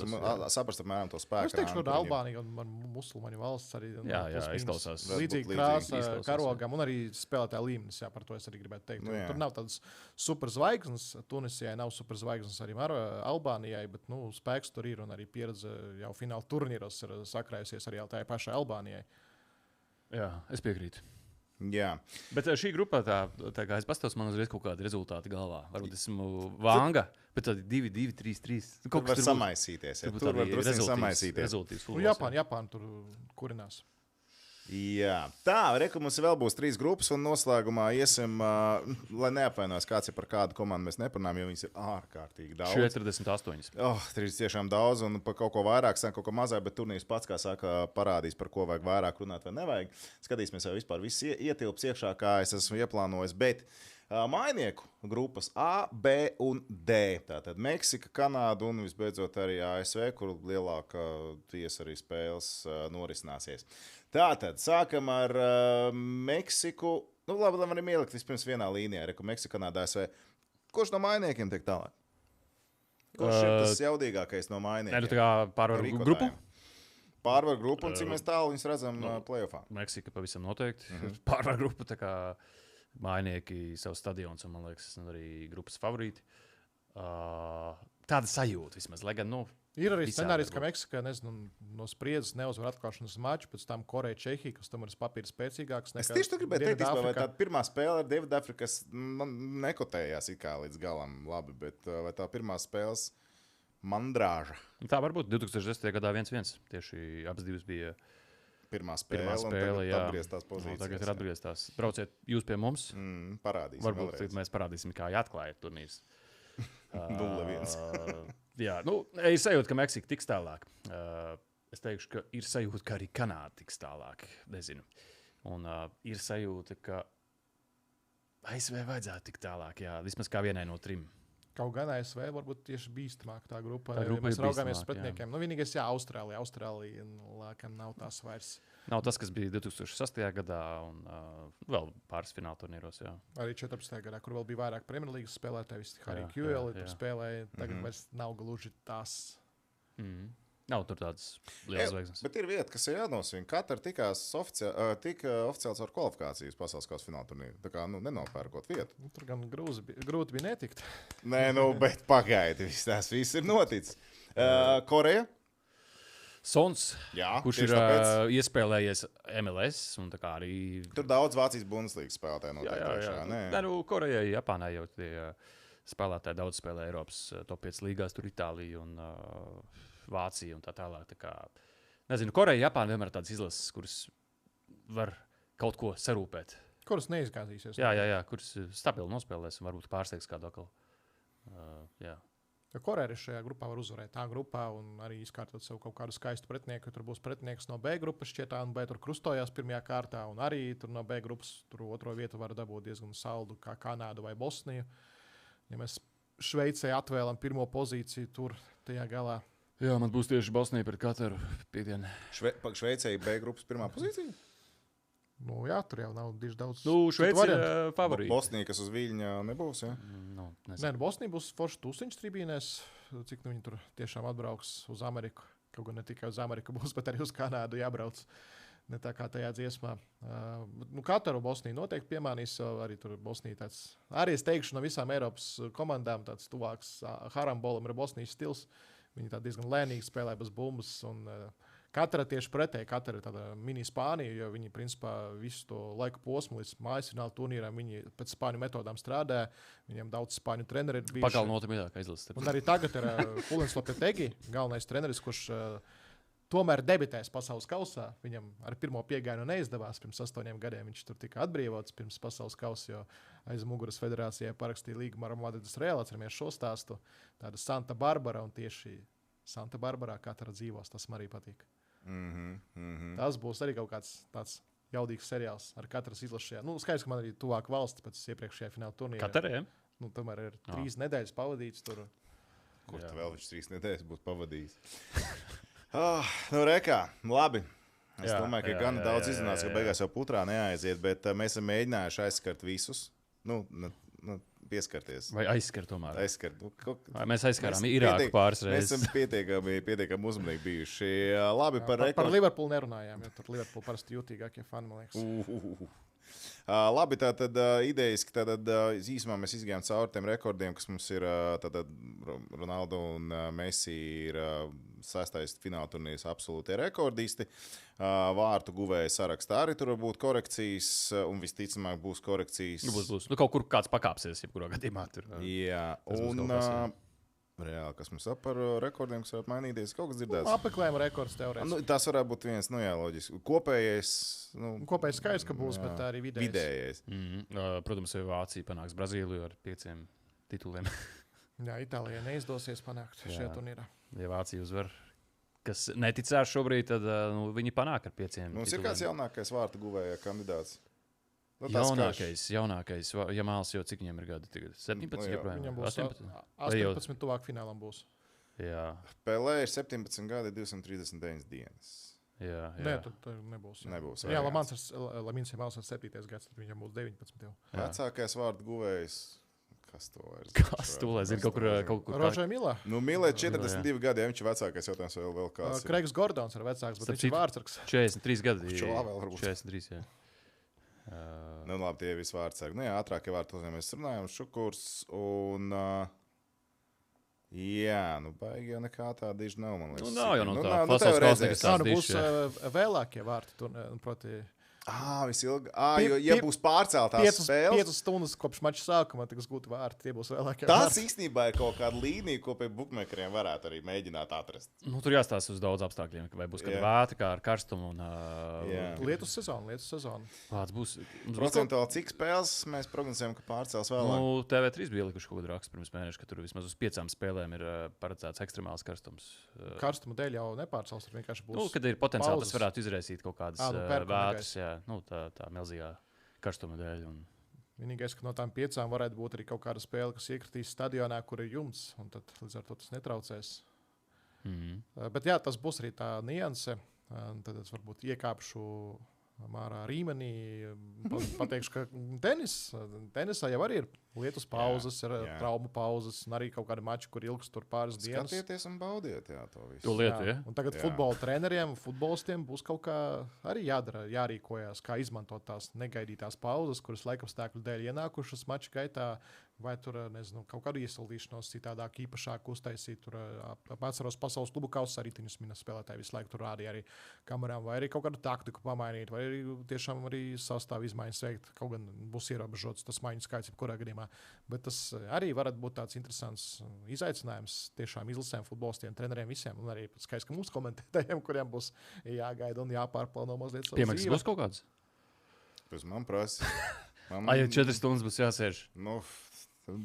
saprast apmēram to spēku. Es teikšu, ka Albānija un musulmaņu valsts arī jā, izklausās. Līdzīgi krāsa karogam un arī spēlētāja līmenis. Jā, par to es arī gribētu teikt. Nu, tur nav tādas superzvaigznes. Tunisijai nav superzvaigznes arī Albānijai, bet spēks tur ir un arī pieredze jau fināla turnīros ir sakrājusies arī tajā pašai Albānijai. Jā, es piekrītu. Jā. Bet šī grupā, tā kā es pastāstos, man uzreiz kaut kādi rezultāti galvā. Varbūt esmu Vanga, bet tad 2-2, 3-3. Kaut kas tur samaisīties. Tur var drusku samaisīties. Japāna tur kurinās. Jā. Tā, reku mums vēl būs 3 grupas un noslēgumā iesim, lai neapvainojas kāds ir par kādu komandu mēs neparunājam, jo viņas ir ārkārtīgi daudz. 48. 3 tiešām daudz un par kaut ko vairāk, kaut ko mazāk, bet turnīrs pats, kā saka, parādīs, par ko vajag vairāk runāt vai nevajag. Skatīsimies, vai vispār viss ietilps iekšā, kā es esmu ieplānojis, bet mainieku grupas A, B un D. Tātad Meksika, Kanāda un visbeidzot arī ASV, kur lielākā tiesa arī spēles norisināsies. Tātad sākam ar Meksiku. Labi, lai varam ielikt vispirms vienā līnijā. Reku Meksika, Kanāda, ASV. Kurš no mainiekiem tiek tālāk? Kurš ir tas jaudīgākais no mainiekiem? Tā kā pārvaru grupu? Pārvaru grupu un cik mēs tālu viņus redzam playoffā? Meksika pavisam noteikti. Pārvaru grupu, tā kā mainieki savus stadionus un, man liekas, arī grupas favorīti. Tāda sajūta vismaz, lai gan, ir arī scenārijs, ka Meksika, no spriedzes neuzvar atklāšanas maču, pēc tam Koreja, Čehija, kas tomēr ir papīra spēcīgāks. Es tieši gribēju teikt, vai tā pirmā spēle ar Dienvidāfriku, kas nekotējās it kā līdz galam labi, bet vai tā pirmā spēles mandrāža? Tā varbūt 2010. gadā 1-1. Tieši abas divas bija pirmā spēle jā. Atgrieztās pozīcijas. Tagad ir atgrieztās. Brauciet jūs pie mums. Parādīsim. Varbūt mēs parādīsim, kā jāatklāja turnīrs. 0-1. Jā, ir sajūta, ka Meksika tiks tālāk. Es teikšu, ka ir sajūta, ka arī Kanāda tiks tālāk. Nezinu. Un ir sajūta, ka ASV vajadzētu tikt tālāk. Jā, vismaz kā vienai no 3. Kaut gan ASV varbūt tieši bīstamāk tā grupa. Tā grupa ja mēs ir raugāmies uz bīstamāk, pretiniekiem. Nu, vienīgais, jā, Austrālija. Austrālija laikam nav tās vairs. Nav tas, kas bija 2006. gadā un vēl pāris fināla turnīros. Jā. Arī 14. gadā, kur vēl bija vairāk Premjerlīgas spēlētāji, visi Harry Jā, Kjūeli jā, tur jā. spēlēja. Tagad vairs nav gluži tās. Nav tur tādas lielas zvaigznes. Bet ir vieta, kas ir jānosvin. Katra tika oficiāls ar kvalifikācijas pasaules kausa fināla turnīru. Tā kā nenopērkot vietu. Nu, tur gan grūti bija netikt. Nē, bet pagaidi, tas viss ir noticis. Koreja? Sons, Jā, kurš tieši ir tāpēc. Iespēlējies MLS un tā kā arī. Tur daudz Vācijas Bundeslīgas spēlētāju noteikti. Nē, nu, Korejai, Japānai jau tie spēlētāji daudz spēlē Eiropas top 5 līgās, tur Itālija un Vācija un tā tālāk. Tā kā, nezinu, Koreja, Japāna vienmēr ir tādas izlases, kuras var kaut ko sarūpēt. Kuras neizgāzīsies. Jā, kuras stabili nospēlēs un varbūt pārsteigs kādu atkal. Jā. Ja Koreja arī šajā grupā var uzvarēt tā grupā un arī izkārtot sev kaut kādu skaistu pretinieku. Tur būs pretinieks no B grupas, šķiet, un B tur krustojās pirmajā kārtā. Un arī tur no B grupas tur otro vietu var dabūt diezgan saldu, kā Kanādu vai Bosniju. Ja mēs Šveicē atvēlam pirmo pozīciju tur tajā galā. Jā, man būs tieši Bosnija pret Kataru piekdienu. Šveicē B grupas pirmā pozīcija. Nu, jā, tur jau nav diži daudz. Nu, Šveice ir favorīta. Bosnija, kas uz Viļņa nebūs. Ja? Nu, Nē, nu, Bosnija būs forši tūsiņš tribīnēs. Cik nu viņi tur tiešām atbrauks uz Ameriku. Kaut gan ne tikai uz Ameriku būs, bet arī uz Kanādu jābrauc. Ne tā kā tajā dziesmā. Nu, Kataru Bosnija noteikti piemānīs. Arī tur Bosnija tāds, arī es teikšu, no visām Eiropas komandām tāds tuvāks Harambolam ir Bosnijas stils. Viņi tā diezgan lēnīgi spēlē bez bumbas. Katra tieši pretēji, katra ir tāda mini-Spānija, jo viņi principā visu to laika posmu līdz mājasfināla turnīram viņi pēc spāņu metodām strādā. Viņiem daudz spāņu treneri ir bijuši. Pagalnota mīļākā izlases. Un arī tagad ir Kulins Lopetegi, galvenais treneris, kurš tomēr debitēs pasaules kausā. Viņam ar pirmo piegājienu neizdevās. Pirms 8 gadiem viņš tur tika atbrīvots pirms pasaules kausa, jo aiz muguras federācijai parakstīja līgumu ar Madrides Reālu. Atceramies šo stāstu. Tāda Santa Barbara un tieši Santa Barbarā katra dzīvos. Tas man arī patīk. Tas būs arī kaut kāds tāds jaudīgs seriāls ar katras izlašajā. Nu, skaidrs, ka man arī tuvāk valsts pēc iepriekšējā fināla turnīra. Katarē? Nu, tomēr ir 3 nedēļas pavadīts tur. Kur tu vēl viņš 3 nedēļas būtu pavadījis? Nu, rekā, labi. Es domāju, ka gan daudz izrunāts, ka beigās jau putrā neaiziet, bet mēs esam mēģinājuši aizskart visus. Pieskarties. Vai aizskart tomēr? Aizskart. Vai mēs aizskārām Irāku pāris Mēs reizes? esam pietiekami uzmanīgi bijuši. Labi, par Par rekordu. Liverpoolu nerunājām, jo tur Liverpoolu parasti jūtīgākie fani, man liekas. Labi, tātad idejiski īsumā mēs izgājām cauri tiem rekordiem, kas mums ir. Tātad Ronaldo un Messi ir 6. fināla turnīrs absolūtie rekordisti. Vārtu guvēja sarakstā arī tur var būt korekcijas, un visticamāk būs korekcijas. Būs. Nu, kaut kur kāds pakāpsies, jebkurā gadījumā. Tur, Jā, Tas būs un kaut kas, jā. reāli, kas mums ap par rekordiem, kas varētu mainīties, kaut kas dzirdēts. Apmeklējuma rekords teorētiski. Nu, tas varētu būt viens, loģiski. Kopējais. Kopējais skaits, ka būs, bet arī vidējais. Protams, jau Vācija panāks Brazīliju ar 5 tituliem. Jā, Itālijai neizdosies panākt šajā turnīrā. Ja Vācija uzvar, kas neticās šobrīd, tad viņi panāk ar 5 Mums ir tituliem. kāds jaunākais vārtu guvēja kandidāts. Nu, tas Jaunākais, ja māls jau cik viņam ir gadi tagad? 17 jā. joprojām? Viņam būs 18? Vai jau- 18 tuvāk finālam būs. Jā, Pelē ir 17 gadi, 239 dienas. jā. Nē, tur nebūs. Nebūs Jā, variants. Lamins ir māls ar 7. gads, tad viņam būs 19 jau. Vecākais vārdu guvējs. Kas to vairs? Kas tu lai zini, kaut kur Rožai Milā. Nu, Milē 42 gadi, ja viņš ir vecākais jautājums, vēl kāds. ir. Kreigs Gordons ir vecāks, bet Starp viņš ir citu- vārdsargs. 43 gadi. Čo vēl varbūt. 43, jā. Nu, labi, tie ir visi vārdsargi. Nu, jā, ātrākie vārdi, mēs runājam, Šukurs un... jā, nu, baigi jau nekā tāda diži nav, man liekas. Nu, nav jau no tā. Nu, Pasaules tev kausa redzēs. nekas Tā tāds nu būs dišs, vēlākie vārti. Tur, proti, Visilgi. Pie- Jo, ja pie- būs pārceltās spēles... 5 stundas kopš mača sākuma tiks gūti vārti. Tie būs vēlākie Tas vārti. īstenībā ir kaut kāda līnija, ko pie bookmakeriem varētu arī mēģināt atrast. Nu, tur jāstāsta uz daudz apstākļiem, vai būs kāda Jā. vētra, kā ar karstumu. Un, Jā. Lietus sezona. Kāds būs? Mums būs Procentuāli cik spēles mēs prognozējam, ka pārcels vēlāk? Nu, TV3 bija likuši kaut kādu rakstu pirms mēneša, ka tur vismaz uz 5 spēlēm ir paredzēts ekstremāls karstums. Karstuma dēļ jau nepārcels. Tur vienkārši būs. Nu, kad ir potenciāli, pauzes. tas varētu izraisīt kaut kādas Nu, pērkona vētras, jā, nu, tā milzīgā karstuma dēļ. Un Vienīgais, ka no tām 5 varētu būt arī kaut kāda spēle, kas iekritīs stadionā, kur ir jumts, un tad līdz ar to tas netraucēs. Bet jā, tas būs arī tā nianse. Tad es varbūt iekāpšu mārā līmenī. Pateikšu, ka tenisā jau arī ir lietus pauzes, ir traumu pauzes, un arī kaut kādi mači, kur ilgs tur pāris dienas. Skatieties un baudiet, to visu. To lietu, ja? Un tagad futbola treneriem, futbolistiem būs kaut kā arī jādara, jārīkojas, kā izmantot tās negaidītās pauzes, kuras laikapstākļu dēļ ienākušas mača gaitā, vai tur, nezinu, kaut kādu iesildīšanos citādāk īpašāk uztaisīt. Tur atceros pasaules klubu kausa ritiņus minas spēlētāji visu laiku tur rādīja arī kamerām, vai arī kaut kādu taktiku pamainīt, vai arī tiešām arī sastāvu izmaiņas veikt. Kaut gan būs ierobežots tas maiņu skaits jebkurā gadījumā. Bet tas arī varētu būt tāds interesants izaicinājums tiešām izlasēm, futbolistiem, treneriem visiem. Un arī skaisti, ka mums komentētājiem, kuriem būs jāgaida un jāpārplāno mazliet savu Piemaksas būs kaut kāds? Tas man prasa. Ai, ja 4 stundas būs jāsēž. Nu,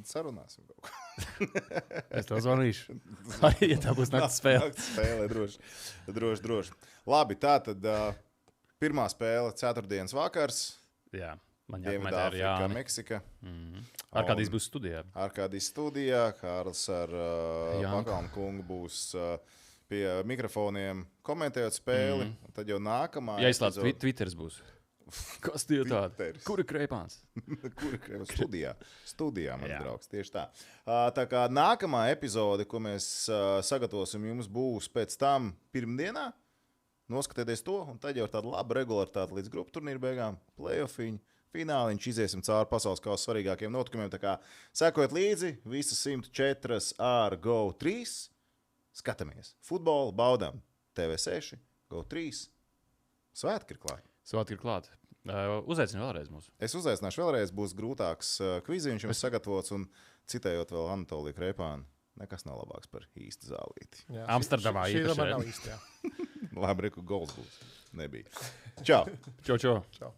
sarunāsim kaut ko. Es tev zvanīšu. Arī, ja tā būs nakts spēle. Nakts spēle, droši. Labi, tā tad pirmā spēle 4. vakars. Jā, man Dienvidāfrika, jāmēr. Meksika. Arkādijs būs studijā. Arkādijs studijā, Kārls ar Pakalnu kungu būs pie mikrofoniem komentējot spēli. Un tad jau nākamā... Ja izslēdz Twitteris būs. Kas tie tādi? Twitteris. Kur ir Kreipāns? Kur ir studijā, mans draugs, tieši tā. Tā kā nākamā epizode, ko mēs sagatavosim, jums būs pēc tam pirmdienā. Noskatieties to, un tad jau ir tāda laba regularitāte līdz grupu turnīru beigām, play-offiņu, fināliņš, iziesim cauri pasaules kausa svarīgākiem notikumiem. Tā kā sekojiet līdzi, visas 104 ar GO3. Skatāmies futbolu, baudām TV6, GO3. Svētki ir klāt. Svētki ir klāt. Uzaicinu vēlreiz mūs. Es uzaicināšu vēlreiz, būs grūtāks kviziņš jums sagatavots, un citējot vēl Anatoliju Kreipānu, nekas nav labāks par īstu zālīti. Jā, Amsterdamā šī īpaši, tomēr jā. nav īsti, jā. Labi, reku gols būs. Nebija. Čau! Čau, čau. Čau.